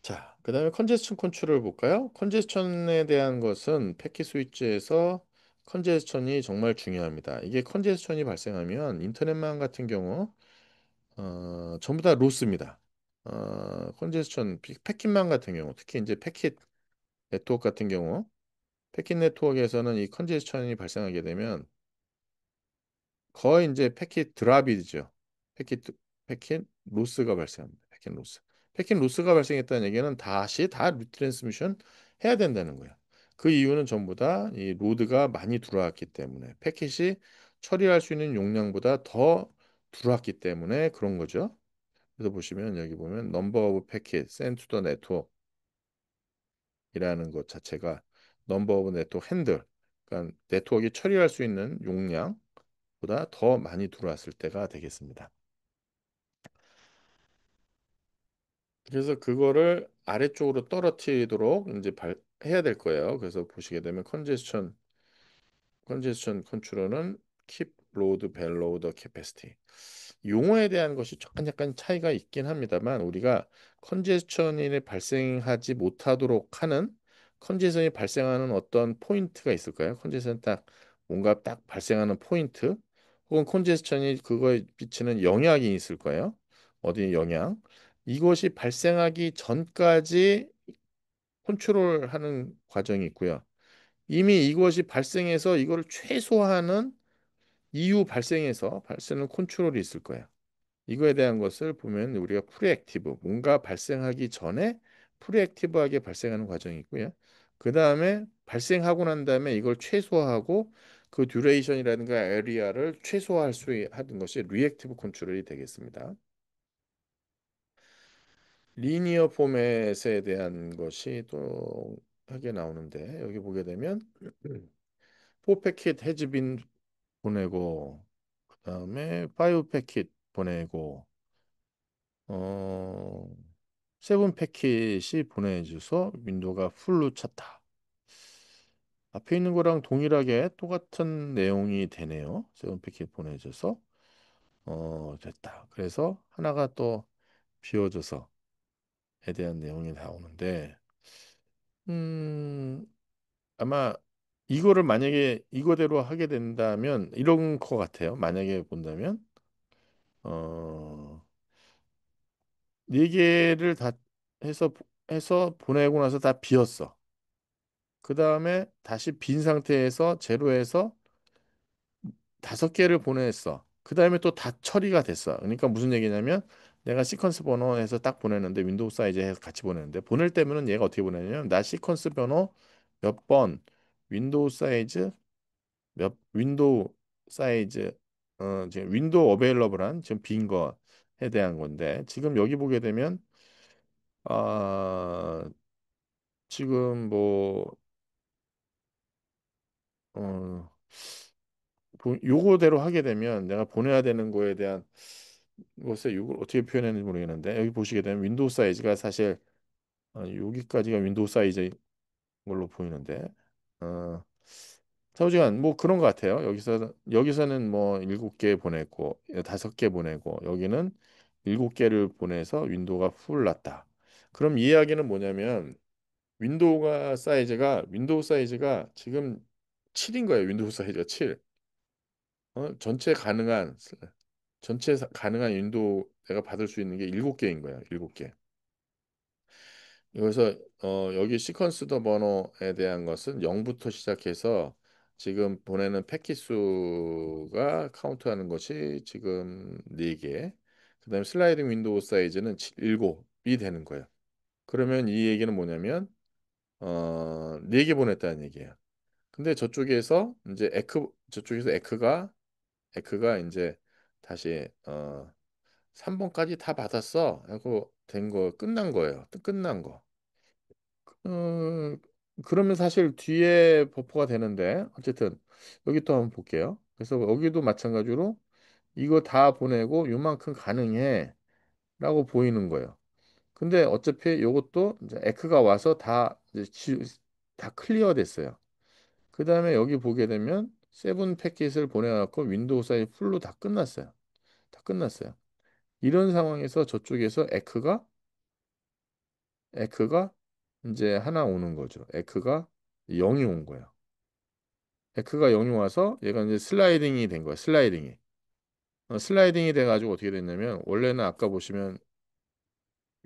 자, 그 다음에 컨제스천 컨트롤을 볼까요? 컨제스천에 대한 것은 패킷 스위치에서 컨제스천이 정말 중요합니다. 이게 컨제스천이 발생하면 인터넷망 같은 경우 전부 다 로스입니다. 컨제스천 패킷만 같은 경우 특히 이제 패킷 네트워크 같은 경우 패킷 네트워크에서는 이 컨제스천이 발생하게 되면 거의 이제 패킷 드랍이죠. 패킷 패킷 로스가 발생합니다. 패킷 로스. 패킷 로스가 발생했다는 얘기는 다시 다 리트랜스미션 해야 된다는 거예요. 그 이유는 전부 다 이 로드가 많이 들어왔기 때문에 패킷이 처리할 수 있는 용량보다 더 들어왔기 때문에 그런 거죠. 그래서 보시면 여기 보면 넘버 오브 패킷 센트 투 더 네트워크이라는 것 자체가 넘버 오브 네트워크 핸들 그러니까 네트워크가 처리할 수 있는 용량 보다 더 많이 들어왔을 때가 되겠습니다. 그래서 그거를 아래쪽으로 떨어뜨리도록 이제 해야 될 거예요. 그래서 보시게 되면 컨제스천 컨트롤은 keep load below the capacity. 용어에 대한 것이 약간 차이가 있긴 합니다만 우리가 컨제스천이 발생하지 못하도록 하는 컨제스천이 발생하는 어떤 포인트가 있을까요? 컨제스천 딱 뭔가 딱 발생하는 포인트 혹은 컨제스천이 그거에 미치는 영향이 있을 거예요. 어디 영향? 이것이 발생하기 전까지 컨트롤하는 과정이 있고요. 이미 이것이 발생해서 이거를 최소화하는 이후 발생해서 발생하는 컨트롤이 있을 거예요. 이거에 대한 것을 보면 우리가 프리액티브, 뭔가 발생하기 전에 프리액티브하게 발생하는 과정이 있고요. 그 다음에 발생하고 난 다음에 이걸 최소화하고 그 듀레이션이라든가 에리아를 최소화할 수 있는 것이 리액티브 컨트롤이 되겠습니다. 리니어 포맷에 대한 것이 또 하게 나오는데 여기 보게 되면 포 패킷 해즈빈 보내고 그다음에 파이브 패킷 보내고 어 세븐 패킷이 보내줘서 윈도우가 풀로 찼다. 앞에 있는 거랑 동일하게 똑같은 내용이 되네요. 세븐 패킷 보내줘서 됐다. 그래서 하나가 또 비워져서에 대한 내용이 나오는데 음 아마 이거를 만약에 이거대로 하게 된다면 이런 거 같아요. 만약에 본다면 어, 네 개를 다 해서 보내고 나서 다 비었어. 그 다음에 다시 빈 상태에서 제로에서 다섯 개를 보냈어. 그 다음에 또 다 처리가 됐어. 그러니까 무슨 얘기냐면 내가 시퀀스 번호해서 딱 보내는데 윈도우 사이즈 해서 같이 보내는데 보낼 때면은 얘가 어떻게 보내냐면 나 시퀀스 번호 몇 번 윈도우 사이즈 몇 윈도우 사이즈 지금 윈도우 어베일러블한 지금 빈 거에 대한 건데 지금 여기 보게 되면 아 지금 뭐 어, 요거대로 하게 되면 내가 보내야 되는 거에 대한 글쎄 이걸 어떻게 표현했는지 모르겠는데 여기 보시게 되면 윈도우 사이즈가 사실 여기까지가 윈도우 사이즈인 걸로 보이는데 어, 좌우지간 뭐 그런 것 같아요. 여기서는 뭐 일곱 개 보냈고 다섯 개 보내고 여기는 일곱 개를 보내서 윈도우가 풀 났다. 그럼 이 이야기는 뭐냐면 윈도우 사이즈가 지금 7인 거예요. 윈도우 사이즈가 7. 어, 가능한 윈도우 내가 받을 수 있는 게 일곱 개인 거야. 일곱 개. 그래서 여기 시퀀스 더 번호에 대한 것은 0부터 시작해서 지금 보내는 패킷 수가 카운트하는 것이 지금 4개. 그다음에 슬라이딩 윈도우 사이즈는 7이 되는 거예요. 그러면 이 얘기는 뭐냐면 4개 보냈다는 얘기예요. 근데 저쪽에서 에크가 이제 다시 3번까지 다 받았어 하고 된 거 끝난 거예요. 끝난 거. 어, 그러면 사실 뒤에 버퍼가 되는데 어쨌든 여기 또 한번 볼게요. 그래서 여기도 마찬가지로 이거 다 보내고 요만큼 가능해 라고 보이는 거예요. 근데 어차피 요것도 이제 에크가 와서 다 클리어 됐어요. 그 다음에 여기 보게 되면 세븐 패킷을 보내갖고 윈도우 사이즈 풀로 다 끝났어요. 다 끝났어요. 이런 상황에서 저쪽에서 에크가 이제 하나 오는 거죠. 에크가 0이 온 거예요. 에크가 0이 와서 얘가 이제 슬라이딩이 된 거예요. 슬라이딩이. 슬라이딩이 돼가지고 어떻게 됐냐면 원래는 아까 보시면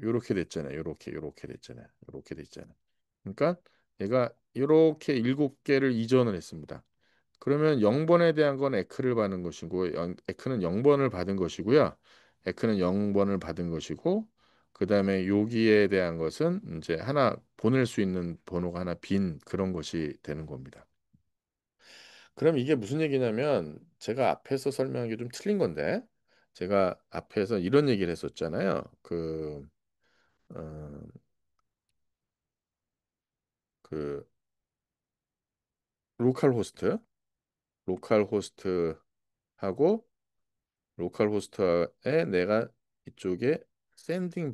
요렇게 됐잖아요. 요렇게 됐잖아요. 요렇게 됐잖아요. 그러니까 얘가 이렇게 7개를 이전을 했습니다. 그러면 0번에 대한 건 에크를 받는 것이고 에크는 0번을 받은 것이고요. 에크는 0번을 받은 것이고 그다음에 여기에 대한 것은 이제 하나 보낼 수 있는 번호가 하나 빈 그런 것이 되는 겁니다. 그럼 이게 무슨 얘기냐면 제가 앞에서 설명한 게 좀 틀린 건데 제가 앞에서 이런 얘기를 했었잖아요. 어, 그 로컬 호스트, 로컬 호스트하고 로컬 호스트에 내가 이쪽에 샌딩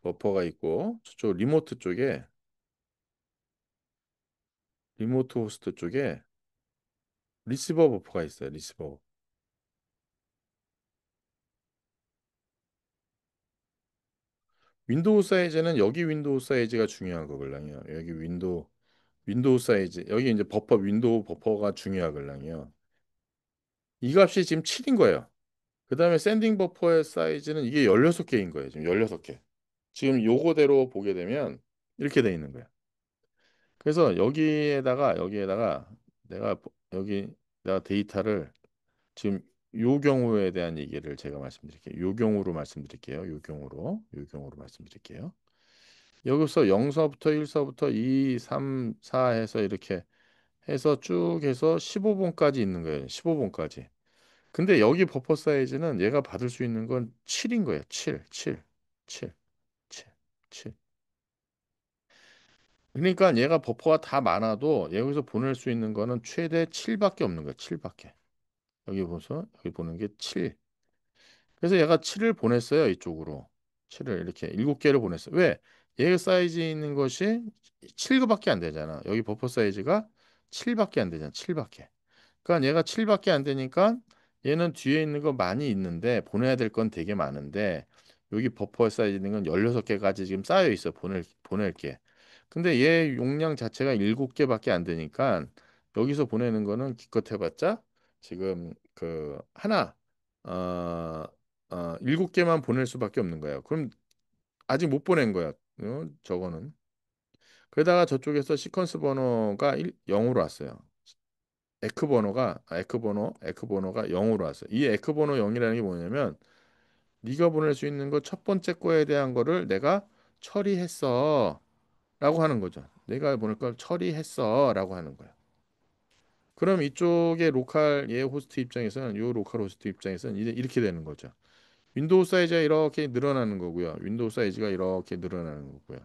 버퍼가 있고 저쪽 리모트 쪽에 리모트 호스트 쪽에 리시버 버퍼가 있어요. 리시버. 윈도우 사이즈는 여기 윈도우 사이즈가 중요한 거걸랑요. 여기 윈도우 사이즈 여기 이제 버퍼 윈도우 버퍼가 중요하걸랑요. 이 값이 지금 7인 거예요. 그다음에 샌딩 버퍼의 사이즈는 이게 16개인 거예요. 지금 16개. 지금 요거대로 보게 되면 이렇게 돼 있는 거예요. 그래서 여기에다가 여기 내가 데이터를 지금 요 경우에 대한 얘기를 제가 말씀드릴게요. 요 경우로 말씀드릴게요. 여기서 0서부터 1서부터 2, 3, 4 해서 이렇게 해서 쭉 해서 15번까지 있는 거예요. 15번까지. 근데 여기 버퍼 사이즈는 얘가 받을 수 있는 건 7인 거예요. 7, 7, 7, 7, 7. 그러니까 얘가 버퍼가 다 많아도 여기서 보낼 수 있는 거는 최대 7밖에 없는 거예요. 7밖에. 여기 보는 게 7. 그래서 얘가 7을 보냈어요. 이쪽으로. 7을 이렇게 7개를 보냈어요. 왜? 얘 사이즈 있는 것이 7개밖에 안 되잖아. 여기 버퍼 사이즈가 7밖에 안 되잖아. 7밖에. 그러니까 얘가 7밖에 안 되니까 얘는 뒤에 있는 거 많이 있는데 보내야 될 건 되게 많은데 여기 버퍼 사이즈 있는 건 16개까지 지금 쌓여 있어. 보낼 게. 근데 얘 용량 자체가 7개밖에 안 되니까 여기서 보내는 거는 기껏 해봤자 지금 그 하나 어, 7개만 보낼 수밖에 없는 거예요. 그럼 아직 못 보낸 거야. 저거는. 그러다가 저쪽에서 시퀀스 번호가 0으로 왔어요. 에크 번호가 0으로 왔어요. 이 에크 번호 0이라는 게 뭐냐면 네가 보낼 수 있는 거 첫 번째 거에 대한 거를 내가 처리했어 라고 하는 거죠. 내가 보낼 걸 처리했어 라고 하는 거야. 그럼 이쪽에 로컬 얘 호스트 입장에서는 요 로컬 호스트 입장에서는 이제 이렇게 되는 거죠. 윈도우 사이즈가 이렇게 늘어나는 거고요. 윈도우 사이즈가 이렇게 늘어나는 거고요.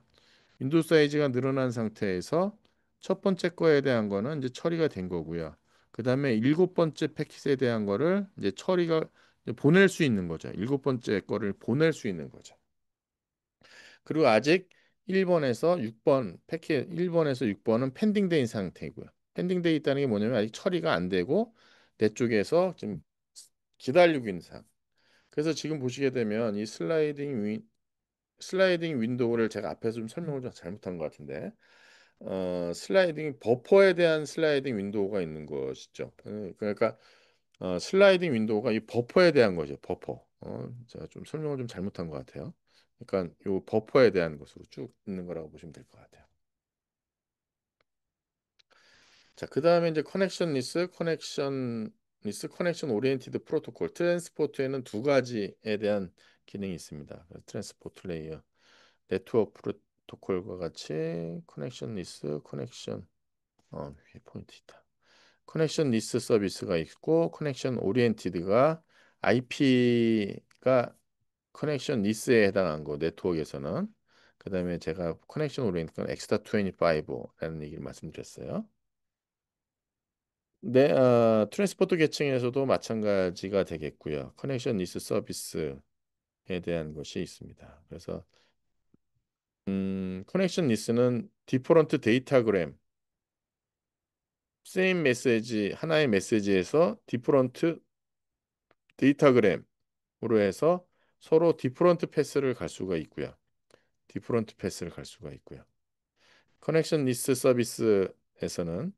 윈도우 사이즈가 늘어난 상태에서 첫 번째 거에 대한 거는 이제 처리가 된 거고요. 그 다음에 7번째 패킷에 대한 거를 이제 처리가 이제 보낼 수 있는 거죠. 7번째 거를 보낼 수 있는 거죠. 그리고 아직 1번에서 6번 패킷 1번에서 6번은 펜딩된 상태이고요. 펜딩돼 있다는 게 뭐냐면 아직 처리가 안 되고 내 쪽에서 지금 기다리고 있는 상황. 그래서 지금 보시게 되면 이 슬라이딩 윈도우를 제가 앞에서 좀 설명을 좀 잘못한 것 같은데 슬라이딩 버퍼에 대한 슬라이딩 윈도우가 있는 것이죠. 그러니까 슬라이딩 윈도우가 이 버퍼에 대한 거죠. 버퍼. 제가 좀 설명을 좀 잘못한 것 같아요. 그러니까 요 버퍼에 대한 것으로 쭉 있는 거라고 보시면 될 것 같아요. 자, 그 다음에 이제 커넥션 오리엔티드 프로토콜, 트랜스포트에는 두 가지에 대한 기능이 있습니다. 트랜스포트 레이어, 네트워크 프로토콜과 같이 커넥션 위에 포인트 있다. 커넥션 리스 서비스가 있고 커넥션 오리엔티드가 IP가 커넥션 리스에 해당한 거 네트워크에서는 그다음에 제가 커넥션 오리엔티드는 엑스타 25라는 얘기를 말씀드렸어요. 네, 트랜스포트 계층에서도 마찬가지가 되겠고요. 커넥션 리스 서비스에 대한 것이 있습니다. 그래서 커넥션 리스는 디퍼런트 데이터그램 세임 메시지 하나의 메시지에서 디퍼런트 데이터그램으로 해서 서로 디퍼런트 패스를 갈 수가 있고요. 디퍼런트 패스를 갈 수가 있고요. 커넥션 리스 서비스에서는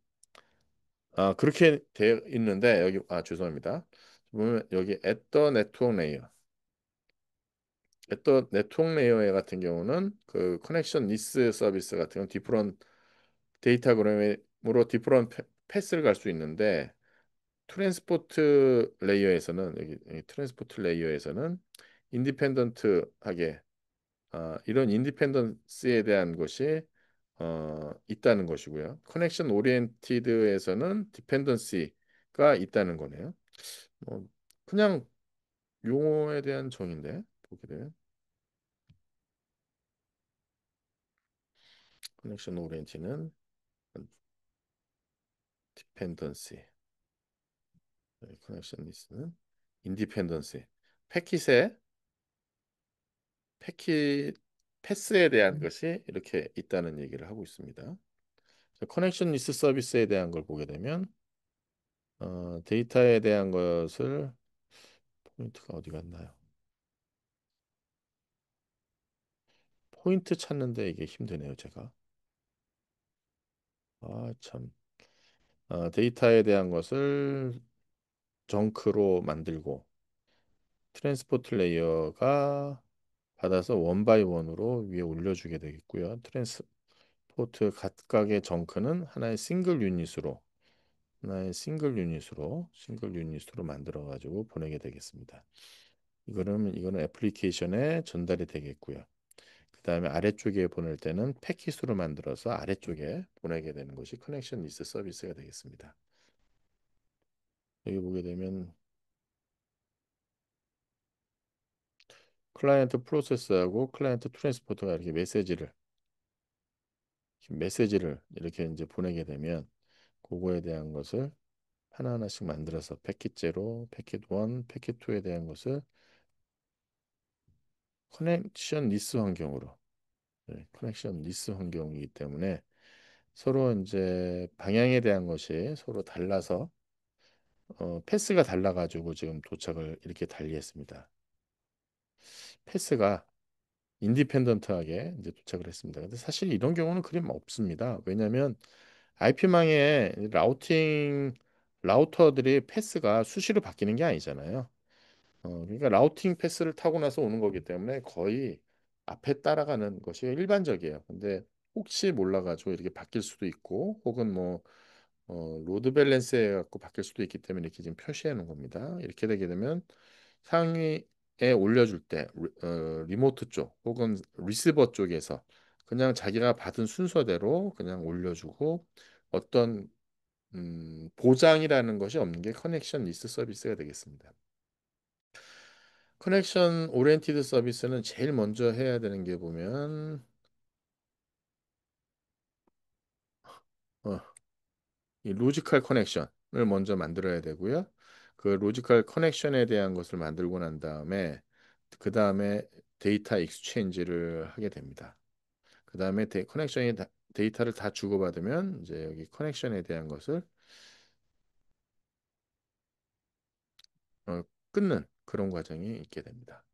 그렇게 되어 있는데 여기 죄송합니다. 보면 여기 at the network layer, at the network layer 같은 경우는 그 커넥션 리스 서비스 같은 경우는 디프런 데이터그램으로 디프런 패스를 갈 수 있는데 트랜스포트 레이어에서는 여기 트랜스포트 레이어에서는 인디펜던트하게 이런 인디펜던스에 대한 것이 있다는 것이고요. 커넥션 오리엔티드에서는 디펜던시가 있다는 거네요. 뭐 그냥 용어에 대한 정의인데 보게 되면 커넥션 오리엔티는 디펜던시, 커넥션 리스는 인디펜던시. 패킷의 패킷 패스에 대한 것이 이렇게 있다는 얘기를 하고 있습니다. 커넥션 리스 서비스에 대한 걸 보게 되면 데이터에 대한 것을 포인트가 어디 갔나요? 포인트 찾는데 이게 힘드네요, 제가. 참. 데이터에 대한 것을 정크로 만들고 트랜스포트 레이어가 받아서 원 바이 원으로 위에 올려주게 되겠고요. 트랜스포트 각각의 정크는 하나의 싱글 유닛으로 만들어 가지고 보내게 되겠습니다. 이거는 애플리케이션에 전달이 되겠고요. 그다음에 아래쪽에 보낼 때는 패킷으로 만들어서 아래쪽에 보내게 되는 것이 커넥션 리스 서비스가 되겠습니다. 여기 보게 되면 클라이언트 프로세스하고 클라이언트 트랜스포터가 이렇게 메시지를 이렇게 이제 보내게 되면 그거에 대한 것을 하나하나씩 만들어서 패킷 제로, 패킷 1, 패킷 2에 대한 것을 커넥션 리스 환경으로, 커넥션 리스 환경이기 때문에 서로 이제 방향에 대한 것이 서로 달라서 패스가 달라가지고 지금 도착을 이렇게 달리했습니다. 패스가 인디펜던트하게 이제 도착을 했습니다. 근데 사실 이런 경우는 그리 없습니다. 왜냐하면 IP망의 라우터들이 패스가 수시로 바뀌는 게 아니잖아요. 그러니까 라우팅 패스를 타고 나서 오는 거기 때문에 거의 앞에 따라가는 것이 일반적이에요. 근데 혹시 몰라가지고 이렇게 바뀔 수도 있고 혹은 뭐 로드 밸런스에 갖고 바뀔 수도 있기 때문에 이렇게 지금 표시해 놓은 겁니다. 이렇게 되게 되면 상위에 올려줄 때 리모트 쪽 혹은 리시버 쪽에서 그냥 자기가 받은 순서대로 그냥 올려주고 어떤 보장이라는 것이 없는 게 커넥션 리스 서비스가 되겠습니다. 커넥션 오리엔티드 서비스는 제일 먼저 해야 되는 게 보면 어, 이 로지컬 커넥션을 먼저 만들어야 되고요. 그 로지컬 커넥션에 대한 것을 만들고 난 다음에 그 다음에 데이터 익스체인지를 하게 됩니다. 그 다음에 데이터를 다 주고받으면 이제 여기 커넥션에 대한 것을 끊는 그런 과정이 있게 됩니다.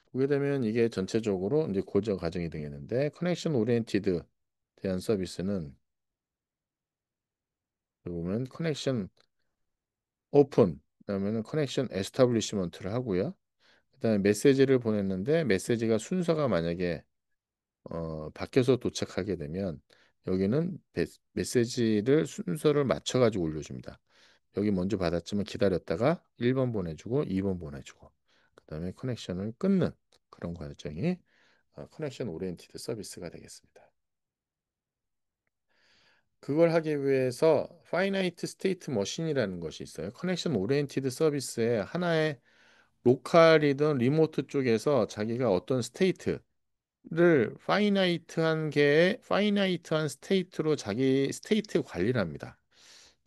보게 되면 이게 전체적으로 이제 고정 과정이 되겠는데 커넥션 오리엔티드 대한 서비스는 보면 커넥션 오픈 그다음에는 커넥션 에스타블리시먼트를 하고요. 그다음에 메시지를 보냈는데 메시지가 순서가 만약에 바뀌어서 도착하게 되면 여기는 메시지를 순서를 맞춰 가지고 올려줍니다. 여기 먼저 받았지만 기다렸다가 1번 보내주고 2번 보내주고 그다음에 커넥션을 끊는 그런 과정이 커넥션 오리엔티드 서비스가 되겠습니다. 그걸 하기 위해서 파이나이트 스테이트 머신이라는 것이 있어요. 커넥션 오리엔티드 서비스의 하나의 로컬이든 리모트 쪽에서 자기가 어떤 스테이트를 파이나이트한 스테이트로 자기 스테이트 관리를 합니다.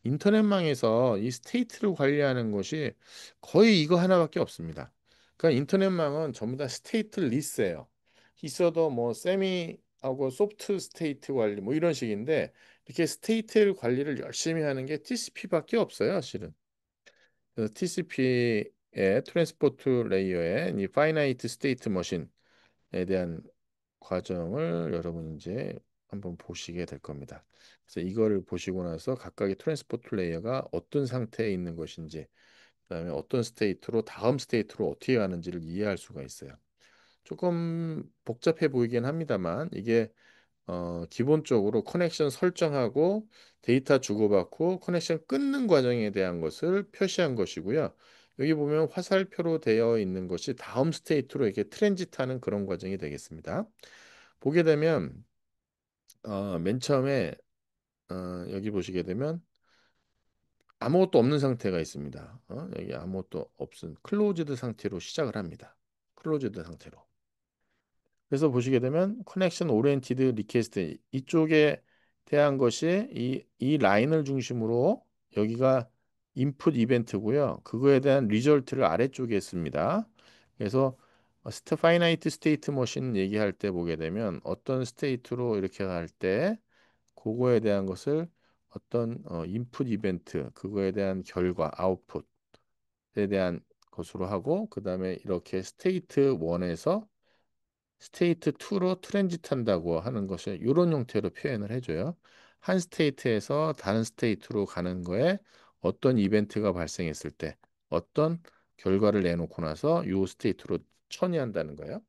인터넷망에서 이 스테이트를 관리하는 것이 거의 이거 하나밖에 없습니다. 그러니까 인터넷망은 전부 다 스테이트 리스예요. 있어도 뭐 세미하고 소프트 스테이트 관리 뭐 이런 식인데 이렇게 스테이트 관리를 열심히 하는 게 TCP밖에 없어요, 실은. 그래서 TCP의 트랜스포트 레이어의 이 파이나이트 스테이트 머신에 대한 과정을 여러분 이제 한번 보시게 될 겁니다. 그래서 이거를 보시고 나서 각각의 트랜스포트 레이어가 어떤 상태에 있는 것인지, 그다음에 어떤 스테이트로 다음 스테이트로 어떻게 가는지를 이해할 수가 있어요. 조금 복잡해 보이긴 합니다만 이게 기본적으로 커넥션 설정하고 데이터 주고받고 커넥션 끊는 과정에 대한 것을 표시한 것이고요. 여기 보면 화살표로 되어 있는 것이 다음 스테이트로 이렇게 트랜짓하는 그런 과정이 되겠습니다. 보게 되면 맨 처음에 여기 보시게 되면 아무것도 없는 상태가 있습니다. 여기 아무것도 없은 클로즈드 상태로 시작을 합니다. 클로즈드 상태로. 그래서 보시게 되면 커넥션 오리엔티드 리퀘스트 이쪽에 대한 것이 이 라인을 중심으로 여기가 인풋 이벤트고요. 그거에 대한 리절트를 아래쪽에 씁니다. 그래서 파이나이트 스테이트 머신 얘기할 때 보게 되면 어떤 스테이트로 이렇게 갈 때 그거에 대한 것을 어떤 인풋 이벤트 그거에 대한 결과 아웃풋에 대한 것으로 하고 그다음에 이렇게 스테이트 1에서 스테이트 2로 트랜짓 한다고 하는 것을 이런 형태로 표현을 해줘요. 한 스테이트에서 다른 스테이트로 가는 거에 어떤 이벤트가 발생했을 때 어떤 결과를 내놓고 나서 이 스테이트로 처리한다는 거예요.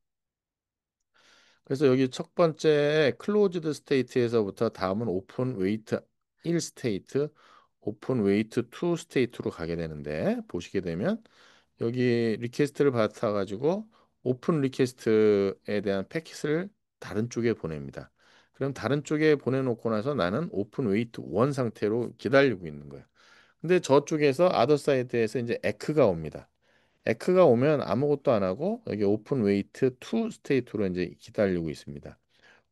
그래서 여기 첫 번째 클로즈드 스테이트에서부터 다음은 오픈 웨이트 1 스테이트, 오픈 웨이트 2 스테이트로 가게 되는데 보시게 되면 여기 리퀘스트를 받아가지고 오픈 리퀘스트에 대한 패킷을 다른 쪽에 보냅니다. 그럼 다른 쪽에 보내놓고 나서 나는 오픈 웨이트 1 상태로 기다리고 있는 거예요. 근데 저쪽에서 아더 사이드에서 이제 에크가 옵니다. 에크가 오면 아무것도 안 하고 여기 오픈 웨이트 2 스테이트로 이제 기다리고 있습니다.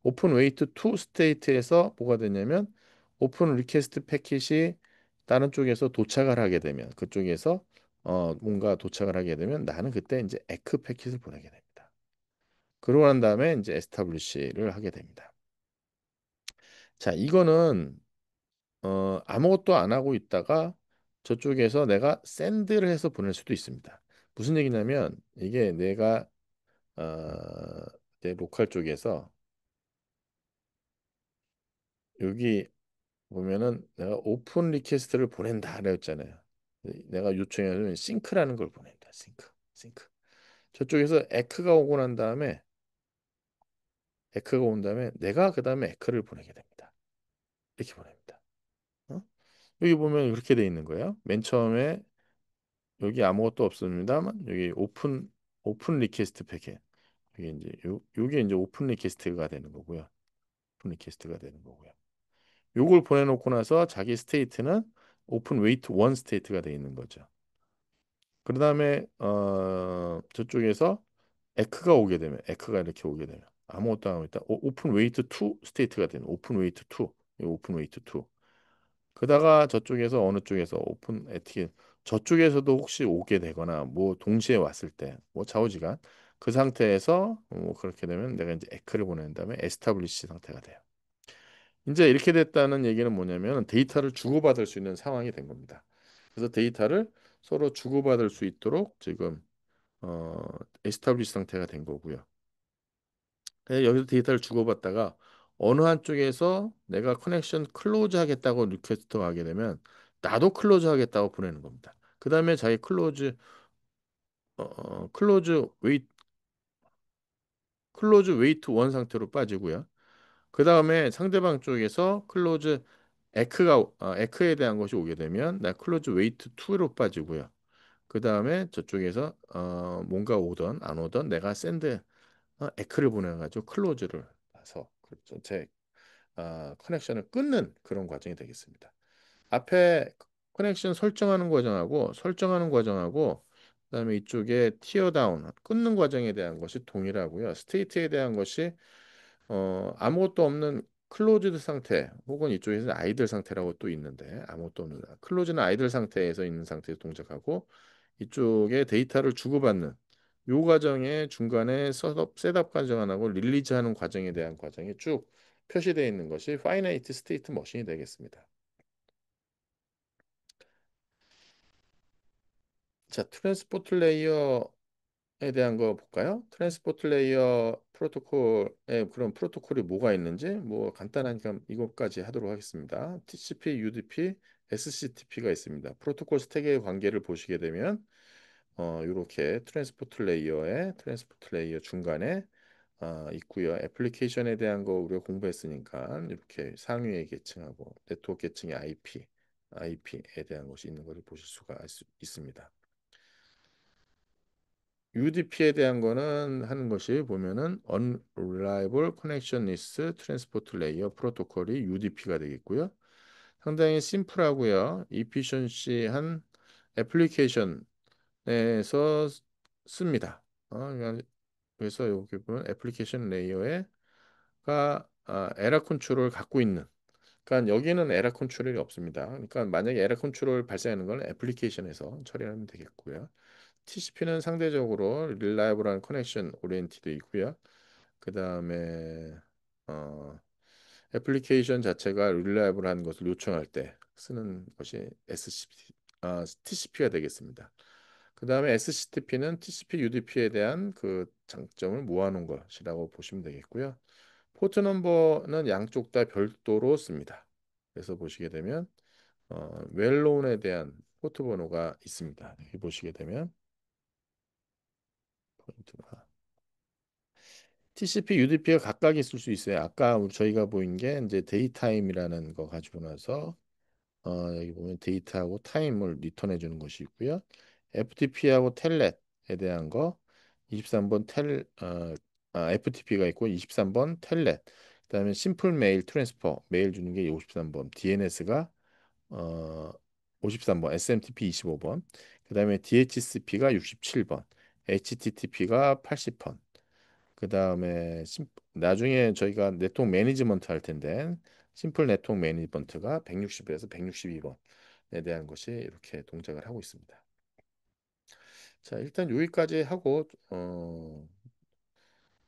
오픈 웨이트 2 스테이트에서 뭐가 되냐면 오픈 리퀘스트 패킷이 다른 쪽에서 도착을 하게 되면 그쪽에서 뭔가 도착을 하게 되면 나는 그때 이제 에크 패킷을 보내게 됩니다. 그러고 난 다음에 이제 에스타블리시를 하게 됩니다. 자, 이거는 아무것도 안 하고 있다가 저쪽에서 내가 샌드를 해서 보낼 수도 있습니다. 무슨 얘기냐면 이게 내가 내 로컬 쪽에서 여기 보면은 내가 오픈 리퀘스트를 보낸다 그랬잖아요. 내가 요청해서 싱크라는 걸 보낸다. 싱크. 저쪽에서 에크가 온 다음에 내가 그 다음에 에크를 보내게 됩니다. 이렇게 보냅니다. 어? 여기 보면 이렇게 돼 있는 거예요. 맨 처음에 여기 아무것도 없습니다만 여기 오픈 리퀘스트 패킷. 이게 이제 요게 이제 오픈 리퀘스트가 되는 거고요. 오픈 리퀘스트가 되는 거고요. 요걸 보내놓고 나서 자기 스테이트는 오픈 웨이트 1 스테이트가 돼 있는 거죠. 그 다음에 저쪽에서 에크가 이렇게 오게 되면 아무것도 안 하고 있다. 오픈 웨이트 2 스테이트가 되는 오픈 웨이트 2 오픈 웨이트 2 그다가 저쪽에서 어느 쪽에서 오픈 에티켓 저쪽에서도 혹시 오게 되거나 뭐 동시에 왔을 때 뭐 좌우지간 그 상태에서 뭐 그렇게 되면 내가 이제 에크를 보낸 다음에 에스타블리시 상태가 돼요. 이제 이렇게 됐다는 얘기는 뭐냐면 데이터를 주고받을 수 있는 상황이 된 겁니다. 그래서 데이터를 서로 주고받을 수 있도록 지금 어, 에스타블리시 상태가 된 거고요. 여기서 데이터를 주고받다가 어느 한쪽에서 내가 커넥션 클로즈 하겠다고 리퀘스트 하게 되면 나도 클로즈 하겠다고 보내는 겁니다. 그 다음에 자기 클로즈 웨이트 원 상태로 빠지고요. 그 다음에 상대방 쪽에서 에크에 대한 것이 오게 되면 나 클로즈 웨이트 2로 빠지고요. 그 다음에 저쪽에서 뭔가 오던 안 오던 내가 에크를 보내가지고 클로즈를 해서 그렇죠. 제 커넥션을 끊는 그런 과정이 되겠습니다. 앞에 커넥션 설정하는 과정하고 그다음에 이쪽에 티어 다운 끊는 과정에 대한 것이 동일하고요. 스테이트에 대한 것이 아무것도 없는 클로즈드 상태 혹은 이쪽에서는 아이들 상태라고 또 있는데 아무것도 없는 클로즈는 아이들 상태에서 있는 상태에서 동작하고 이쪽에 데이터를 주고받는 요 과정의 중간에 셋업 과정하고 릴리즈하는 과정에 대한 과정이 쭉 표시되어 있는 것이 파이나이트 스테이트 머신이 되겠습니다. 자, 트랜스포트 레이어 대한 거 볼까요? 트랜스포트 레이어 프로토콜에 그런 프로토콜이 뭐가 있는지 뭐 간단하니까 이것까지 하도록 하겠습니다. TCP, UDP, SCTP가 있습니다. 프로토콜 스택의 관계를 보시게 되면 이렇게 트랜스포트 레이어 중간에 있고요. 애플리케이션에 대한 거 우리가 공부했으니까 이렇게 상위의 계층하고 네트워크 계층의 IP에 대한 것이 있는 것을 보실 수가 있습니다. UDP에 대한 거는 하는 것이 보면은 Unreliable Connectionless Transport Layer 프로토콜이 UDP가 되겠고요. 상당히 심플하고요. 이피션시한 애플리케이션에서 씁니다. 그래서 여기 보면 애플리케이션 레이어에가 에러 컨트롤을 갖고 있는. 그러니까 여기는 에러 컨트롤이 없습니다. 그러니까 만약에 에러 컨트롤 발생하는 건 애플리케이션에서 처리하면 되겠고요. TCP는 상대적으로 릴라이블한 커넥션 오리엔티드 있고요. 그 다음에 어, 애플리케이션 자체가 릴라이블한 것을 요청할 때 쓰는 것이 TCP가 되겠습니다. 그 다음에 SCTP는 TCP, UDP에 대한 그 장점을 모아놓은 것이라고 보시면 되겠고요. 포트 넘버는 양쪽 다 별도로 씁니다. 그래서 보시게 되면 웰론에 대한 포트 번호가 있습니다. 여기 보시게 되면 포인트가 TCP, UDP가 각각 있을 수 있어요. 아까 저희가 보인 게 이제 데이타임이라는 거 가지고 나서 여기 보면 데이터하고 타임을 리턴해 주는 것이 있고요. FTP하고 텔넷에 대한 거 23번 FTP가 있고 23번 텔넷. 그다음에 심플 메일 트랜스퍼 메일 주는 게 53번. DNS가 어 53번, SMTP 25번. 그다음에 DHCP가 67번. HTTP가 80번. 그 다음에 나중에 저희가 네트워크 매니지먼트 할 텐데 심플 네트워크 매니지먼트가 160에서 162번에 대한 것이 이렇게 동작을 하고 있습니다. 자, 일단 여기까지 하고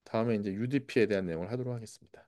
다음에 이제 UDP에 대한 내용을 하도록 하겠습니다.